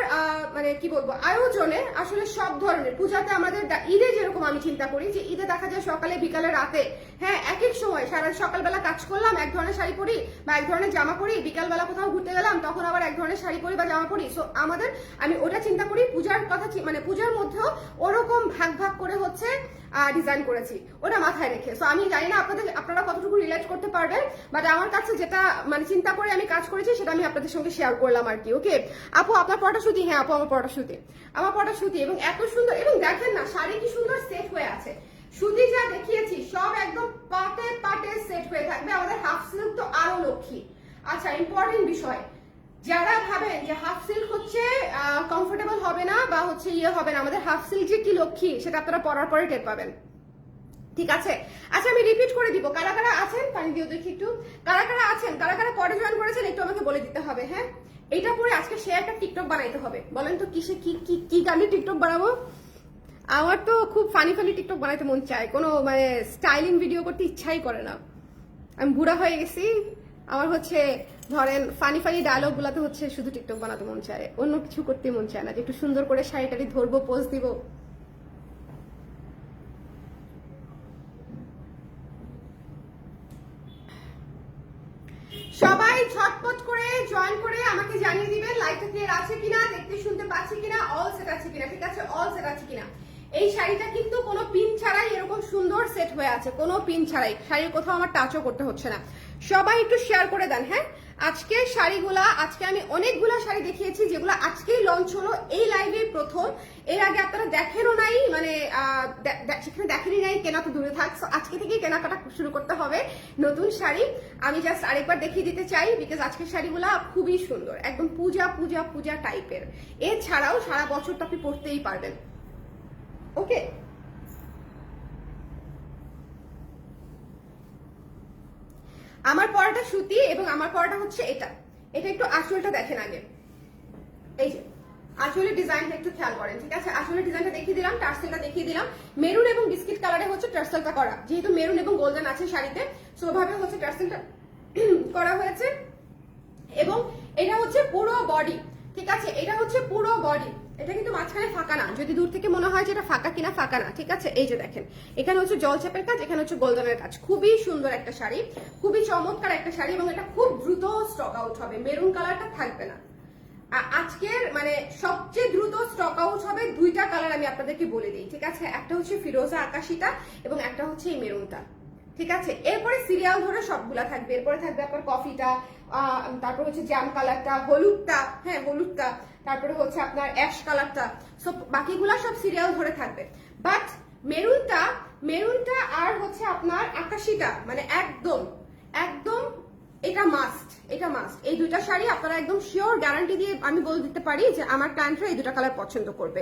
মানে কি বলবো আয়োজনে আসলে সব ধরনের, পূজাতে আমাদের ঈদে যেরকম আমি চিন্তা করি যে ঈদে দেখা যায় সকালে বিকালে রাতে, হ্যাঁ এক এক সময় সারা সকালবেলা কাজ করলাম এক ধরনের শাড়ি পরি বা এক ধরনের জামা পরি, বিকালবেলা কোথাও ঘুরতে গেলাম তখন আবার এক ধরনের শাড়ি পরি বা জামা পরি। সো আমাদের আমি ওটা চিন্তা করি পূজার কথা, মানে পূজার মধ্যেও ওরকম ভাগ ভাগ করে হচ্ছে ডিজাইন করেছি, ওটা মাথায় রেখে। সো আমি জানি না আপনারা কতটুকু রিলেট করতে পারবেন, বাট আমার কাছে যেটা মানে চিন্তা করে আমি কাজ করেছি সেটা আমি আপনাদের সঙ্গে শেয়ার করলাম আর কি। ওকে আপু আপনার পরটা সুতি? হ্যাঁ আপু আমার পরটা সুতি, আমার পরটা সুতি, এবং এত সুন্দর, এবং দেখেন না শাড়ি কি সুন্দর সেট হয়ে আছে। সুতি যা দেখিয়েছি সব একদম পাটে পাটে সেট হয়ে থাকবে। আমাদের হাফ সিল্ক তো আরো লক্ষ্মী। আচ্ছা ইম্পর্টেন্ট বিষয়, যারা ভাবেন যে হাফ সিল্ক হচ্ছে কমফোর্টেবল হবে না বা হচ্ছে ইয়ে হবে না, আমাদের হাফ সিল্ক যে কি লক্ষ্মী সেটা আপনারা পরার পরে টের পাবেন, ঠিক আছে। আচ্ছা আমি রিপিট করে দিব, কারা কারা আছেন পানি দিও দেখি একটু, কারা কারা আছেন, কারা কারা পরে জয়েন করেছেন একটু আমাকে বলে দিতে হবে। হ্যাঁ এটা পরে আজকে সে একটা টিকটক বানাইতে হবে, বলেন তো কিসে কি কি কি গানে টিকটক বানাবো? আমার তো খুব ফানি ফানি টিকটক বানাইতে মন চায়, কোনো মানে স্টাইলিং ভিডিও করতে ইচ্ছাই করে না। আমি বুড়া হয়ে গেছি, আমার হচ্ছে ধরেন ফানি ফানি ডায়লগ গুলাতে হচ্ছে শুধু টিকটক বানাতে মন চায়, অন্য কিছু করতে মন চায় না, যে একটু সুন্দর করে শাড়ি টাড়ি ধরবো, পোজ দিব। সবাই ঝটপট করে জয়েন করে আমাকে জানিয়ে দিবেন লাইভটা ক্লিয়ার আছে কিনা, দেখতে শুনতে পাচ্ছি কিনা, অল সেট আছে কিনা, ঠিক আছে অল সেট আছে কিনা। এই শাড়িটা কিন্তু কোনো পিন ছাড়াই এরকম সুন্দর সেট হয়ে আছে, কোনো পিন ছাড়াই, শাড়ির কোথাও আমার টাচও করতে হচ্ছে না। সবাই একটু শেয়ার করে দেন। হ্যাঁ আজকে শাড়িগুলা, আজকে আমি অনেকগুলা শাড়ি দেখিয়েছি যেগুলো আজকেই লঞ্চ হলো, এই লাইভে প্রথম, এর আগে আপনারা দেখেনও নাই, মানে সেখানে দেখেনি নাই, কেনা তো দূরে থাক। আজকে থেকে কেনাকাটা শুরু করতে হবে নতুন শাড়ি। আমি জাস্ট আরেকবার দেখিয়ে দিতে চাই, বিকজ আজকের শাড়িগুলা খুবই সুন্দর, একদম পূজা পূজা পূজা টাইপের। এছাড়াও সারা বছর তো আপনি পরতেই পারবেন। ওকে আমার পরাটা সুতি, এবং আমার পরাটা হচ্ছে এটা। এটা একটু আঁচলটা দেখেন আগে, এই যে আঁচলের ডিজাইনটা একটু খেয়াল করেন, ঠিক আছে। আঁচলের ডিজাইনটা দেখিয়ে দিলাম, টার্সেলটা দেখিয়ে দিলাম, মেরুন এবং বিস্কিট কালারে হচ্ছে টার্সেলটা করা, যেহেতু মেরুন এবং গোল্ডেন আছে শাড়িতে, সো ওভাবে হচ্ছে টার্সেলটা করা হয়েছে। এবং এটা হচ্ছে পুরো বডি, ঠিক আছে, এটা হচ্ছে পুরো বডি, এটা কিন্তু মাঝখানে ফাঁকা না, যদি দূর থেকে মনে হয় যে এটা ফাঁকা কিনা, ফাঁকা না, ঠিক আছে। এই যে দেখেন এখানে হচ্ছে জলছাপের কাজ, এখানে হচ্ছে গোল্ডেনের কাজ, খুবই সুন্দর একটা শাড়ি, খুবই চমৎকার একটা শাড়ি, এবং এটা খুব দ্রুত স্টক আউট হবে, মেরুন কালারটা থাকবে না। আজকের মানে সবচেয়ে দ্রুত স্টক আউট হবে দুইটা কালার, আমি আপনাদেরকে বলে দিই, ঠিক আছে। একটা হচ্ছে ফিরোজা আকাশিটা এবং একটা হচ্ছে এই মেরুনটা, ঠিক আছে। এরপরে সিরিয়াল ধরে সবগুলা থাকবে, এরপরে থাকবে আপনার কফিটা, তারপর হচ্ছে জাম কালারটা, হলুদটা, হ্যাঁ হলুদটা, তারপরে হচ্ছে আপনার অ্যাশ কালারটা, সব বাকিগুলা সব সিরিয়াল ধরে থাকবে। বাট মেরুনটা মেরুনটা আর হচ্ছে আপনার আকাশিটা, মানে একদম একদম এটা মাস্ট, এটা মাস্ট। এই দুইটা শাড়ি আপনারা একদম শিওর গ্যারান্টি দিয়ে আমি বলে দিতে পারি যে আমার ক্লায়েন্টরা এই দুটো কালার পছন্দ করবে।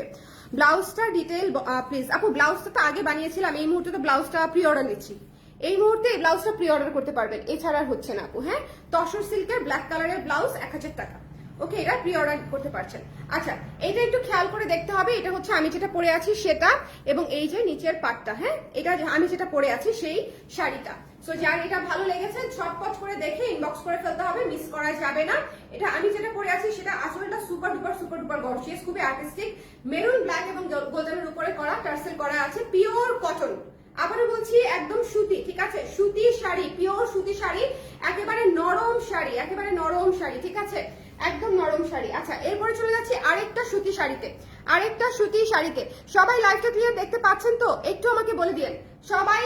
ব্লাউজটা ডিটেইল প্লিজ আপু, ব্লাউজটা তো আগে বানিয়েছিলাম, এই মুহূর্তে তো ব্লাউজটা প্রি অর্ডার নিচ্ছি, এই মুহূর্তে এই ব্লাউজটা প্রি অর্ডার করতে পারবেন, এছাড়া আর হচ্ছে না আপু। হ্যাঁ, তসর সিল্কের ব্ল্যাক কালারের ব্লাউজ 1000 টাকা। ওকে, এটা প্রি অর্ডার করতে পারছেন। আচ্ছা, এটা একটু খেয়াল করে দেখতে হবে, এটা হচ্ছে আমি যেটা পরে আছি সেটা, এবং এই যে নিচের পাটটা, হ্যাঁ এটা আমি যেটা পরে আছি সেই শাড়িটা। সো যার এটা ভালো লেগেছে ঝটপট করে দেখে ইনবক্স করে ফেলতে হবে, মিস করা যাবে না। এটা আমি যেটা পরে আছি সেটা আঁচলটা সুপার ডুপার গর্জিয়াস, খুবই আর্টিস্টিক, মেরুন ব্ল্যাক এবং গোল্ডেনের উপরে করা, টার্সেল করা আছে, পিওর কটন। আবারও বলছি একদম সুতি, ঠিক আছে, সুতি শাড়ি, পিওর সুতি শাড়ি, একেবারে নরম শাড়ি, একেবারে নরম শাড়ি, ঠিক আছে, একদম নরম শাড়ি। আচ্ছা, এরপরে চলে যাচ্ছি আরেকটা সুতি শাড়িতে, আরেকটা সুতি শাড়িতে। সবাই লাইভটা ক্লিয়ার দেখতে পাচ্ছেন তো? একটু আমাকে বলে দিন সবাই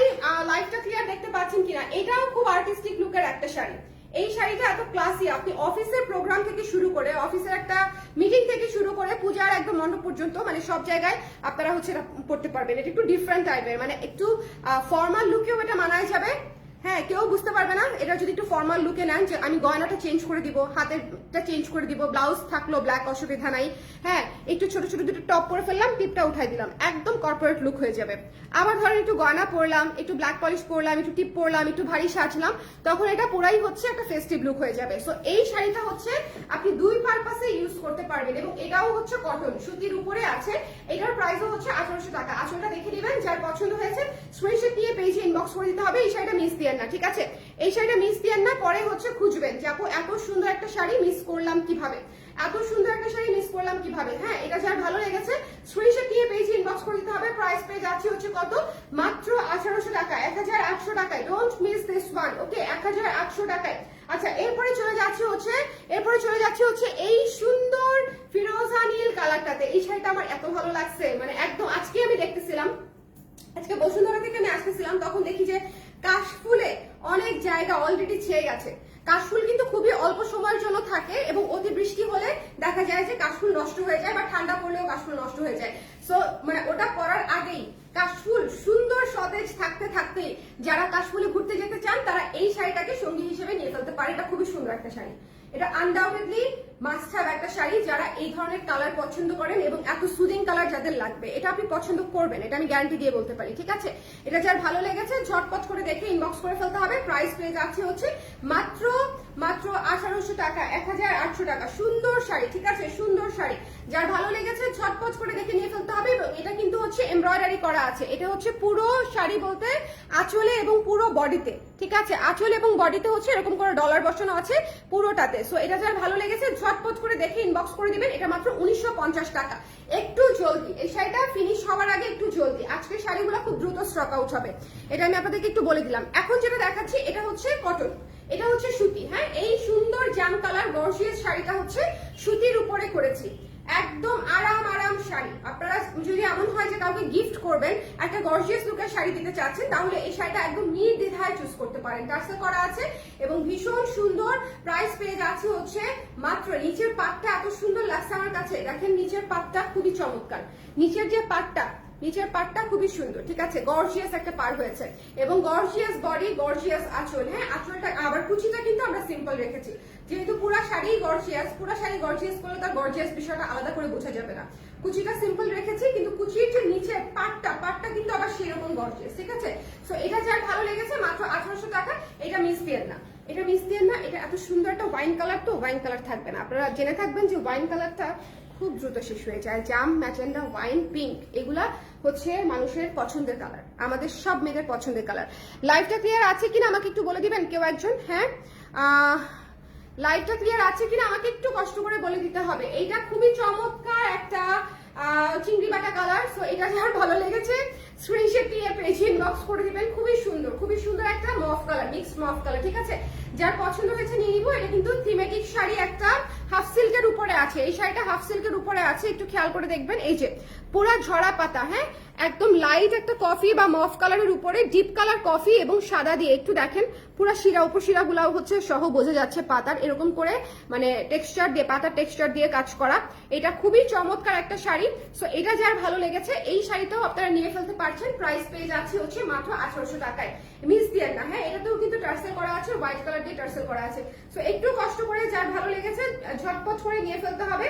লাইভটা ক্লিয়ার দেখতে পাচ্ছেন কিনা। এটাও খুব আর্টিস্টিক লুকের একটা শাড়ি। এই শাড়িটা এত ক্লাসি, আপনি অফিসের প্রোগ্রাম থেকে শুরু করে, অফিসের একটা মিটিং থেকে শুরু করে পূজার একদম মণ্ডপ পর্যন্ত, মানে সব জায়গায় আপনারা হচ্ছে এটা পড়তে পারবেন। এটা একটু ডিফারেন্ট টাইপের, মানে একটু ফর্মাল লুকেও এটা মানায় যাবে। হ্যাঁ, কেউ বুঝতে পারবে না এটা যদি একটু ফর্মাল লুকে নেন, যে আমি গয়নাটা চেঞ্জ করে দিব, হাতেরটা চেঞ্জ করে দিব, ব্লাউজ থাকলো ব্ল্যাক, অসুবিধা নাই। হ্যাঁ, একটু ছোট ছোট দুটো টপ পরে ফেললাম, টিপটা উঠাই দিলাম, একদম কর্পোরেট লুক হয়ে যাবে। আবার ধরেন একটু গয়না পরলাম, একটু ব্ল্যাক পলিশ পরলাম, একটু টিপ পরলাম, একটু ভারী সাজলাম, তখন এটা পুরাই হচ্ছে একটা ফেস্টিভ লুক হয়ে যাবে। সো এই শাড়িটা হচ্ছে আপনি দুই পারপাসে ইউজ করতে পারবেন, এবং এটাও হচ্ছে কটন সুতির উপরে আছে। এটার প্রাইসও হচ্ছে 1800 টাকা। আঁচলটা দেখে নেবেন, যার পছন্দ হয়েছে স্ক্রিনশট নিয়ে পেজে ইনবক্স করে দিতে হবে। এই শাড়িটা মিস দিয়ে না, ঠিক আছে, এই শাড়িটা মিস দিয়েন না, পরে হচ্ছে খুঁজবেন যে আপু এত সুন্দর একটা শাড়ি মিস করলাম কিভাবে, এত সুন্দর একটা শাড়ি মিস করলাম কিভাবে। হ্যাঁ, এটা যার ভালো লেগেছে স্ক্রিনশট নিয়ে পেজে ইনবক্স করে দিতে হবে। প্রাইস পেয়ে যাচ্ছে হচ্ছে কত, মাত্র 1800 টাকা, 1800 টাকায়। ডোন্ট মিস দিস ওয়ান, ওকে, 1800 টাকায়। আচ্ছা, এরপরে চলে যাচ্ছে হচ্ছে এই সুন্দর ফিরোজা নীল কালারটাতে। এই শাড়িটা আমার এত ভালো লাগছে, মানে একদম আজকে আমি দেখতেছিলাম, আজকে বসুন্ধরা থেকে আমি আসতেছিলাম, তখন দেখি যে কাশফুলে অনেক জায়গা অলরেডি ছেয়ে গেছে। কাশফুল কিন্তু খুবই অল্প সময়ের জন্য থাকে, এবং অতিবৃষ্টি হলে দেখা যায় যে কাশফুল নষ্ট হয়ে যায়, বা ঠান্ডা পড়লেও কাশফুল নষ্ট হয়ে যায়। সো মানে ওটা করার আগেই কাশফুল সুন্দর সতেজ থাকতে থাকতেই যারা কাশফুলে ঘুরতে যেতে চান তারা এই শাড়িটাকে সঙ্গী হিসেবে নিয়ে ফেলতে পারে। এটা খুবই সুন্দর একটা শাড়ি, এটা আনডাউটেডলি মাস্ট হ্যাভ একটা শাড়ি। যারা এই ধরনের কালার পছন্দ করেন এবং এত সুদিং কালার যাদের লাগবে, এটা আপনি পছন্দ করবেন, এটা আমি গ্যারান্টি দিয়ে বলতে পারি, ঠিক আছে। এটা যার ভালো লেগেছে ঝটপট করে দেখে ইনবক্স করে ফেলতে হবে। প্রাইস পেয়ে যাচ্ছে হচ্ছে মাত্র 1800 টাকা, 1800 টাকা। সুন্দর শাড়ি, ঠিক আছে, সুন্দর শাড়ি, যার ভালো লেগেছে ঝটপট করে দেখে নিয়ে ফেলতে হবে। এবং এটা কিন্তু হচ্ছে এমব্রয়ডারি করা আছে, এটা হচ্ছে পুরো শাড়ি বলতে আঁচলে এবং পুরো বডিতে, ঠিক আছে, আঁচল এবং বডিতে হচ্ছে এরকম করে ডলার বসানো আছে পুরোটাতে। সো এটা যার ভালো লেগেছে ঝটপট করে দেখে ইনবক্স করে দিবেন। এটা মাত্র 1950 টাকা। একটু জলদি, এই শাড়িটা ফিনিশ হওয়ার আগে একটু জলদি, আজকের শাড়িগুলো খুব দ্রুত স্টক আউট হবে, এটা আমি আপনাদেরকে একটু বলে দিলাম। এখন যেটা দেখাচ্ছি এটা হচ্ছে কটন, এটা হচ্ছে সুতি। হ্যাঁ, এই সুন্দর জাম কালার গর্জিয়াস শাড়িটা হচ্ছে সুতির উপরে করেছি, একদম আরাম আরাম শাড়ি। আপনারা যদি এমন হয় যে কাউকে গিফট করবেন, একটা গর্জিয়াস লুকের শাড়ি দিতে চাচ্ছেন, তাহলে এই শাড়িটা একদম নির্দ্বিধায় চুজ করতে পারেন। টার্সেল করা আছে এবং ভীষণ সুন্দর। প্রাইস পেয়ে যাচ্ছে হচ্ছে মাত্র, নিচের পাটটা এত সুন্দর লাগছে আমার কাছে, দেখেন নিচের পাটটা খুবই চমৎকার, নিচের যে পাটটা, নিচের পাটটা খুবই সুন্দর, ঠিক আছে, গর্জিয়াস একটা পার হয়েছে, এবং গর্জিয়াস বডি, গর্জিয়াস আঁচল। হ্যাঁ, আঁচলটা আবার কুচিটা কিন্তু আমরা সিম্পল রেখেছি, যেহেতু পুরা শাড়ি গর্জিয়াস, পুরা শাড়ি গর্জিয়াস করলে তার গর্জিয়াস বিষয়টা আলাদা করে বোঝা যাবে না। কুচিটা সিম্পল রেখেছি, কিন্তু কুচির যে নিচের পাটটা কিন্তু আবার সেরকম গর্জিয়াস, ঠিক আছে। সো এটা যার ভালো লেগেছে মাত্র 1800 টাকা। এটা মিস দিয়েন না, এটা মিস দিয়েন না। এটা এত সুন্দর একটা ওয়াইন কালার, তো ওয়াইন কালার থাকবে না, আপনারা জেনে থাকবেন যে ওয়াইন কালারটা খুব দ্রুত শেষ হয়ে যায়। জাম, ম্যাজেন্ডা, ওয়াইন, পিঙ্ক, এগুলা হচ্ছে মানুষের পছন্দের কালার, আমাদের সব মেয়েদের পছন্দের কালার। লাইভটা ক্লিয়ার আছে কিনা আমাকে একটু বলে দিবেন কেউ একজন। হ্যাঁ, লাইভটা ক্লিয়ার আছে কিনা আমাকে একটু কষ্ট করে বলে দিতে হবে। এইটা খুবই চমৎকার একটা চিংড়ি বাটা কালার। সো এটা যার ভালো লেগেছে স্ক্রিনশট দিয়ে পেজে ইনবক্স করে দিবেন। খুবই সুন্দর একটা মফ কালার, মিক্স মফ কালার, ঠিক আছে। যার পছন্দ হয়েছে নিয়ে নিবো। এটা কিন্তু থিমেটিক শাড়ি, একটা হাফ সিল্কের উপরে আছে, এই শাড়িটা হাফ সিল্কের উপরে আছে, একটু খেয়াল করে দেখবেন। এই যে পুরা ঝরা পাতা, হ্যাঁ, একদম লাইট একটা কফি বা মফ কালারের উপরে ডিপ কালার কফি এবং সাদা দিয়ে একটু দেখেন পুরো শিরা উপশিরা গুলাও হচ্ছে সহ বোঝা যাচ্ছে পাতার, এরকম করে মানে টেক্সচার দিয়ে, পাতার টেক্সচার দিয়ে কাজ করা। এটা খুবই চমৎকার একটা শাড়ি। সো এটা যার ভালো লেগেছে এই শাড়িটাও আপনারা নিয়ে ফেলতে পারছেন। প্রাইস পেয়ে যাচ্ছে হচ্ছে মাত্র 1800 টাকায়। মিস দিয়ে না, হ্যাঁ এটাতেও কিন্তু টার্সেল করা আছে, হোয়াইট কালার দিয়ে টার্সেল করা আছে। সো একটু কষ্ট করে যার ভালো লেগেছে ঝটপট করে নিয়ে ফেলতে হবে।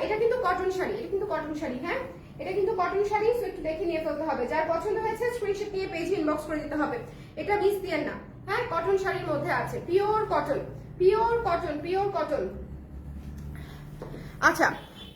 এটা কিন্তু কটন শাড়ি, এটা কিন্তু কটন শাড়ি, হ্যাঁ এটা কিন্তু কটন শাড়ি। সো একটু দেখে নিয়ে ফেলতে হবে। যার পছন্দ হয়েছে স্ক্রিনশট নিয়ে পেজে ইনবক্স করে দিতে হবে। এটা মিস দিয়ে না, হ্যাঁ কটন শাড়ির মধ্যে আছে, pure cotton, pure cotton, pure cotton. আচ্ছা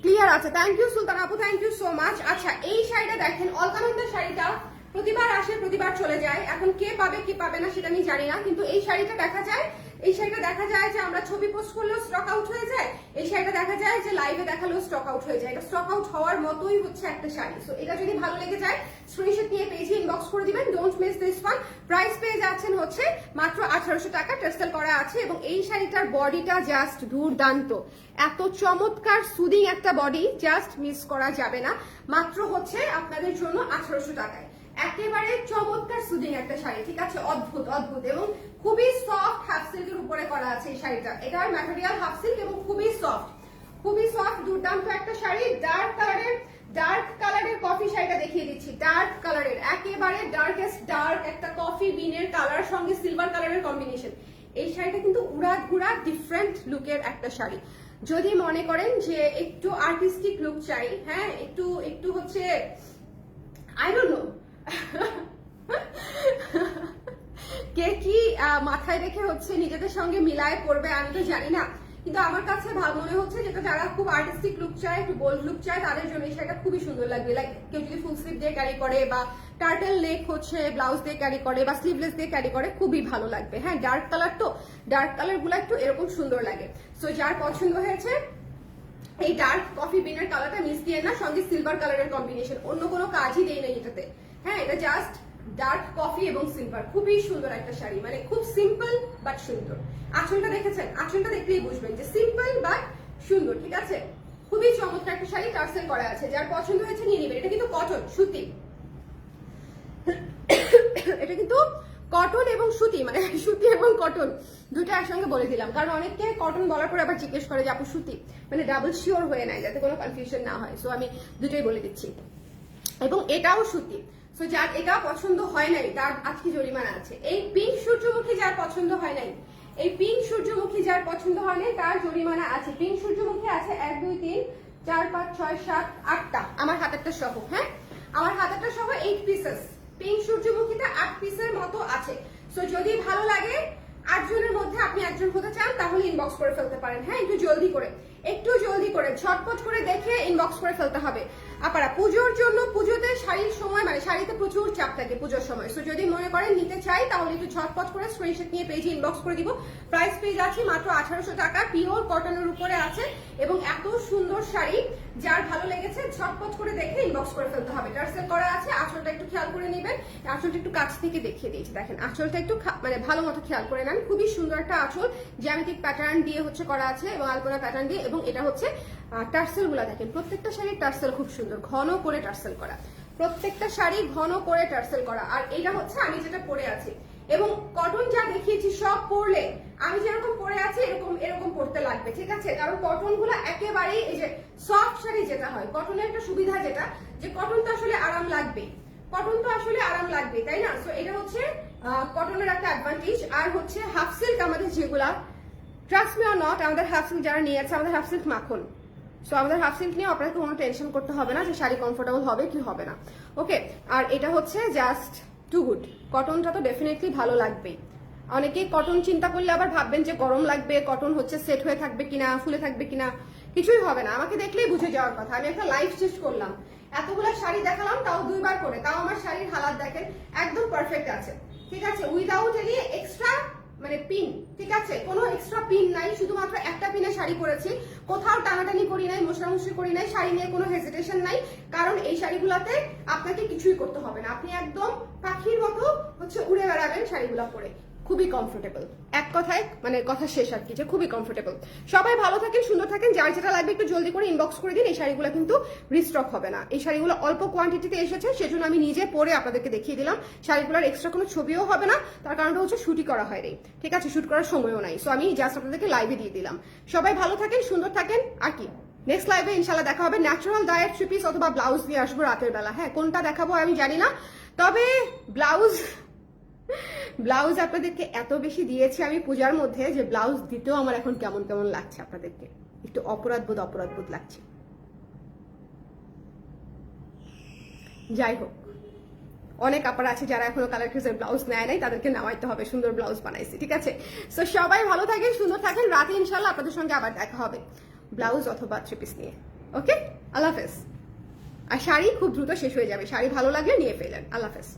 ক্লিয়ার আছে, থ্যাংক ইউ সুলতান আপু, থ্যাংক ইউ সো মাচ। আচ্ছা এই শাড়িটা দেখেন, অলকানন্দার শাড়িটা প্রতিবার আসে প্রতিবার চলে যায়, এখন কে পাবে কি পাবে না সেটা আমি জানি না, কিন্তু এই শাড়িটা দেখা যায়, এই শাড়িটা দেখা যায় যে আমরা ছবি পোস্ট করলেও স্টক আউট হয়ে যায়, এই শাড়িটা দেখা যায় যে লাইভে দেখালেও স্টক আউট হয়ে যায়। এটা স্টক আউট হওয়ার মতোই হচ্ছে একটা শাড়ি। সো এটা যদি ভালো লেগে যায় স্ক্রিনশট নিয়ে পেজে ইনবক্স করে দিবেন, don't miss this one. Price পেয়ে যাচ্ছেন হচ্ছে মাত্র 1800 টাকা, টার্সেল করা আছে। এবং এই শাড়িটার বডিটা জাস্ট দুর্দান্ত, এত চমৎকার সুদিং একটা বডি, জাস্ট মিস করা যাবে না। মাত্র হচ্ছে আপনাদের জন্য 1800 টাকায়, একেবারে চমৎকার সুদিং একটা শাড়ি, ঠিক আছে, অদ্ভুত অদ্ভুত এবং খুবই সফট হাফ সিল্কের উপরে করা আছে এই শাড়িটা। এটার ম্যাটেরিয়াল হাফ সিল্ক এবং খুবই সফট, খুবই সফট, দুর্দান্ত একটা শাড়ি। ডার্ক কালারের কফি শাড়িটা দেখিয়ে দিচ্ছি, ডার্ক কালারের, একেবারে ডার্কেস্ট ডার্ক একটা কফি বিনের কালার সঙ্গে সিলভার কালারের কম্বিনেশন। এই শাড়িটা কিন্তু উড়াদ ঘুরা ডিফারেন্ট লুকের একটা শাড়ি। যদি মনে করেন যে একটু আর্টিস্টিক লুক চাই, হ্যাঁ একটু হচ্ছে আই ডোন্ট নো কে কি মাথায় রেখে হচ্ছে নিজেদের সঙ্গে মিলায় পড়বে আমি তো জানি না, কিন্তু আমার কাছে ভালো মনে হচ্ছে যেটা যারা খুব আর্টিস্টিক লুক চায়, একটু বোল্ড লুক চায়, তাদের জন্য এই শাড়িটা খুবই সুন্দর লাগবে। লাইক কেউ যদি ফুল স্লিভ দিয়ে ক্যারি করে বা টার্টেল নেক হচ্ছে ব্লাউজ দিয়ে ক্যারি করে বা স্লিভলেস দিয়ে ক্যারি করে, খুবই ভালো লাগবে। হ্যাঁ ডার্ক কালার তো, ডার্ক কালার গুলো একটু এরকম সুন্দর লাগে। সো যার পছন্দ হয়েছে এই ডার্ক কফি বিনের কালারটা মিস দিয়ে না, সঙ্গে সিলভার কালারের কম্বিনেশন, অন্য কোনো কাজই দেই না এটাতে, হ্যাঁ এটা জাস্ট ডার্ক কফি এবং সিলভার, খুবই সুন্দর একটা শাড়ি, মানে খুব সিম্পল বাট সুন্দর। আঁচলটা দেখেছেন, আঁচলটা দেখলেই বুঝবেন যে সিম্পল বাট সুন্দর, ঠিক আছে, খুবই চমৎকার একটা শাড়ি, টার্সেল করা আছে। যার পছন্দ হয়েছে নিয়ে নেবেন। এটা কিন্তু কটন সুতি, এটা কিন্তু কটন এবং সুতি, মানে সুতি এবং কটন দুটো একসঙ্গে বলে দিলাম, কারণ অনেককে কটন বলার পরে আবার জিজ্ঞেস করে যে আপু সুতি, মানে ডাবল শিওর হয়ে নেয় যাতে কোনো কনফিউশন না হয়। সো আমি দুটোই বলে দিচ্ছি। এবং এটাও সুতি। সো যার এটা পছন্দ হয় নাই তার আজকে জরিমানা আছে। এই পিঙ্ক সূর্যমুখী যার পছন্দ হয় নাই, এই পিঙ্ক সূর্যমুখী যার পছন্দ হয় নাই তার জরিমানা আছে। পিঙ্ক সূর্যমুখী আছে 1 2 3 4 5 6 7 8টা, আমার হাতেরটা সহ, হ্যাঁ আমার হাতেরটা সহ 8 পিসেস পিঙ্ক সূর্যমুখীটা 8 পিসের মতো আছে। সো যদি ভালো লাগে 8 জনের মধ্যে আপনি একজন হতে চান তাহলে ইনবক্স করে ফেলতে পারেন। হ্যাঁ একটু জলদি করে ঝটপট করে দেখে ইনবক্স করে ফেলতে হবে। আপনারা পুজোর জন্য, পুজোতে শাড়ির সময় মানে শাড়িতে প্রচুর চাপ থাকে পুজোর সময়। সো যদি মনে করেন নিতে চাই তাহলে একটু ঝটপট করে স্ক্রিনশট নিয়ে পেজে ইনবক্স করে দিব। প্রাইস পেয়ে যাচ্ছি মাত্র 1800 টাকা, পিওর কটনের উপরে আছে এবং এত সুন্দর শাড়ি, যার ভালো লেগেছে ঝটপট করে দেখে ইনবক্স করে ফেলতে হবে। টার্সেল করা আছে, আঁচলটা একটু খেয়াল করে নেবেন, আঁচলটা একটু কাছ থেকে দেখিয়ে দিয়েছি, দেখেন আঁচলটা একটু মানে ভালো মতো খেয়াল করে নেন। খুবই সুন্দর একটা আঁচল, জ্যামিতিক প্যাটার্ন দিয়ে হচ্ছে করা আছে এবং আলপনা প্যাটার্ন দিয়ে, এবং এটা হচ্ছে টার্সেল গুলা দেখেন, প্রত্যেকটা শাড়ির টার্সেল খুব সুন্দর, ঘন করে টার্সেল করা, প্রত্যেকটা শাড়ি ঘন করে টার্সেল করা। আর এটা হচ্ছে আমি যেটা পরে আছি, এবং কটন যা দেখিয়েছি সব পরলে আমি যেরকম পরে আছি এরকম পরতে লাগবে, ঠিক আছে, কারণ কটন গুলা একেবারেই এই যে সফট শাড়ি যেটা হয়, কটনের একটা সুবিধা যেটা যে কটন তো আসলে আরাম লাগবে, কটন তো আসলে আরাম লাগবে, তাই না। সো এটা হচ্ছে কটনের একটা অ্যাডভান্টেজ। আর হচ্ছে হাফ সিল্ক আমাদের যেগুলা, ট্রাস্ট মি অর নট, আমাদের হাফ সিল্ক যারা নিয়ে আছে, আমাদের হাফ সিল্ক মাখন। সো আমাদের হাফ সিল্ক নিয়ে আপনাকে কোনো টেনশন করতে হবে না যে শাড়ি কমফোর্টেবল হবে কি হবে না, ওকে। আর এটা হচ্ছে জাস্ট টু গুড, কটনটা তো ডেফিনেটলি ভালো লাগবেই। অনেকেই কটন চিন্তা করলে আবার ভাববেন যে গরম লাগবে, কটন হচ্ছে সেট হয়ে থাকবে কিনা, ফুলে থাকবে কিনা, কিছুই হবে না, আমাকে দেখলেই বুঝে যাওয়ার কথা। আমি একটা লাইভ টেস্ট করলাম, এতগুলো শাড়ি দেখালাম, তাও 2 বার করে, তাও আমার শাড়ির হালাত দেখেন একদম পারফেক্ট আছে, ঠিক আছে, উইদাউট এনি এক্সট্রা মানে পিন, ঠিক আছে, কোনো এক্সট্রা পিন নাই, শুধুমাত্র একটা পিনে শাড়ি পরেছি, কোথাও টানাটানি করি নাই, মশামশি করি নাই, শাড়ি নিয়ে কোনো হেজিটেশন নাই, কারণ এই শাড়িগুলোতে আপনাকে কিছুই করতে হবে না, আপনি একদম পাখির মতো হচ্ছে উড়ে বেড়াবেন শাড়িগুলো পরে। খুবই কমফোর্টেবল। এক কথায় মানে কথা শেষ আর কি, যে খুবই কমফোর্টেবল। সবাই ভালো থাকেন, সুন্দর থাকেন। যার যেটা লাগবে একটু জলদি করে ইনবক্স করে দিন। এই শাড়িগুলো কিন্তু রিস্টক হবে না, এই শাড়িগুলো অল্প কোয়ান্টিটিতে এসেছে, সেজন্য আমি নিজে পরে আপনাদেরকে দেখিয়ে দিলাম। শাড়িগুলোর এক্সট্রা কোনো ছবিও হবে না, তার কারণটা হচ্ছে শুটই করা হয়নি, ঠিক আছে, শুট করার সময়ও নাই। সো আমি জাস্ট আপনাদেরকে লাইভে দিয়ে দিলাম। সবাই ভালো থাকেন, সুন্দর থাকেন। আর কি, নেক্সট লাইভে ইনশাল্লাহ দেখা হবে। ন্যাচারাল ডায়েট থ্রি পিস অথবা ব্লাউজ নিয়ে আসবো রাতের বেলা। হ্যাঁ, কোনটা দেখাবো আমি জানি না, তবে ব্লাউজ আপনাদেরকে এত বেশি দিয়েছি আমি পূজার মধ্যে, যে ব্লাউজ দিতেও আমার এখন কেমন কেমন লাগছে, আপনাদেরকে একটু অপরাধ বোধ লাগছে। যাই হোক, অনেক আপার আছে যারা এখনো কালার ক্রিজের ব্লাউজ নেয় নাই, তাদেরকে নেওয়াইতে হবে, সুন্দর ব্লাউজ বানাইছি, ঠিক আছে। সো সবাই ভালো থাকেন, সুন্দর থাকেন। রাতে ইনশাল্লাহ আপনাদের সঙ্গে আবার দেখা হবে ব্লাউজ অথবা থ্রি পিস নিয়ে। ওকে, আল্লাহ হাফেজ। আর শাড়ি খুব দ্রুত শেষ হয়ে যাবে, শাড়ি ভালো লাগলে নিয়ে ফেলেন। আল্লাহ হাফেজ।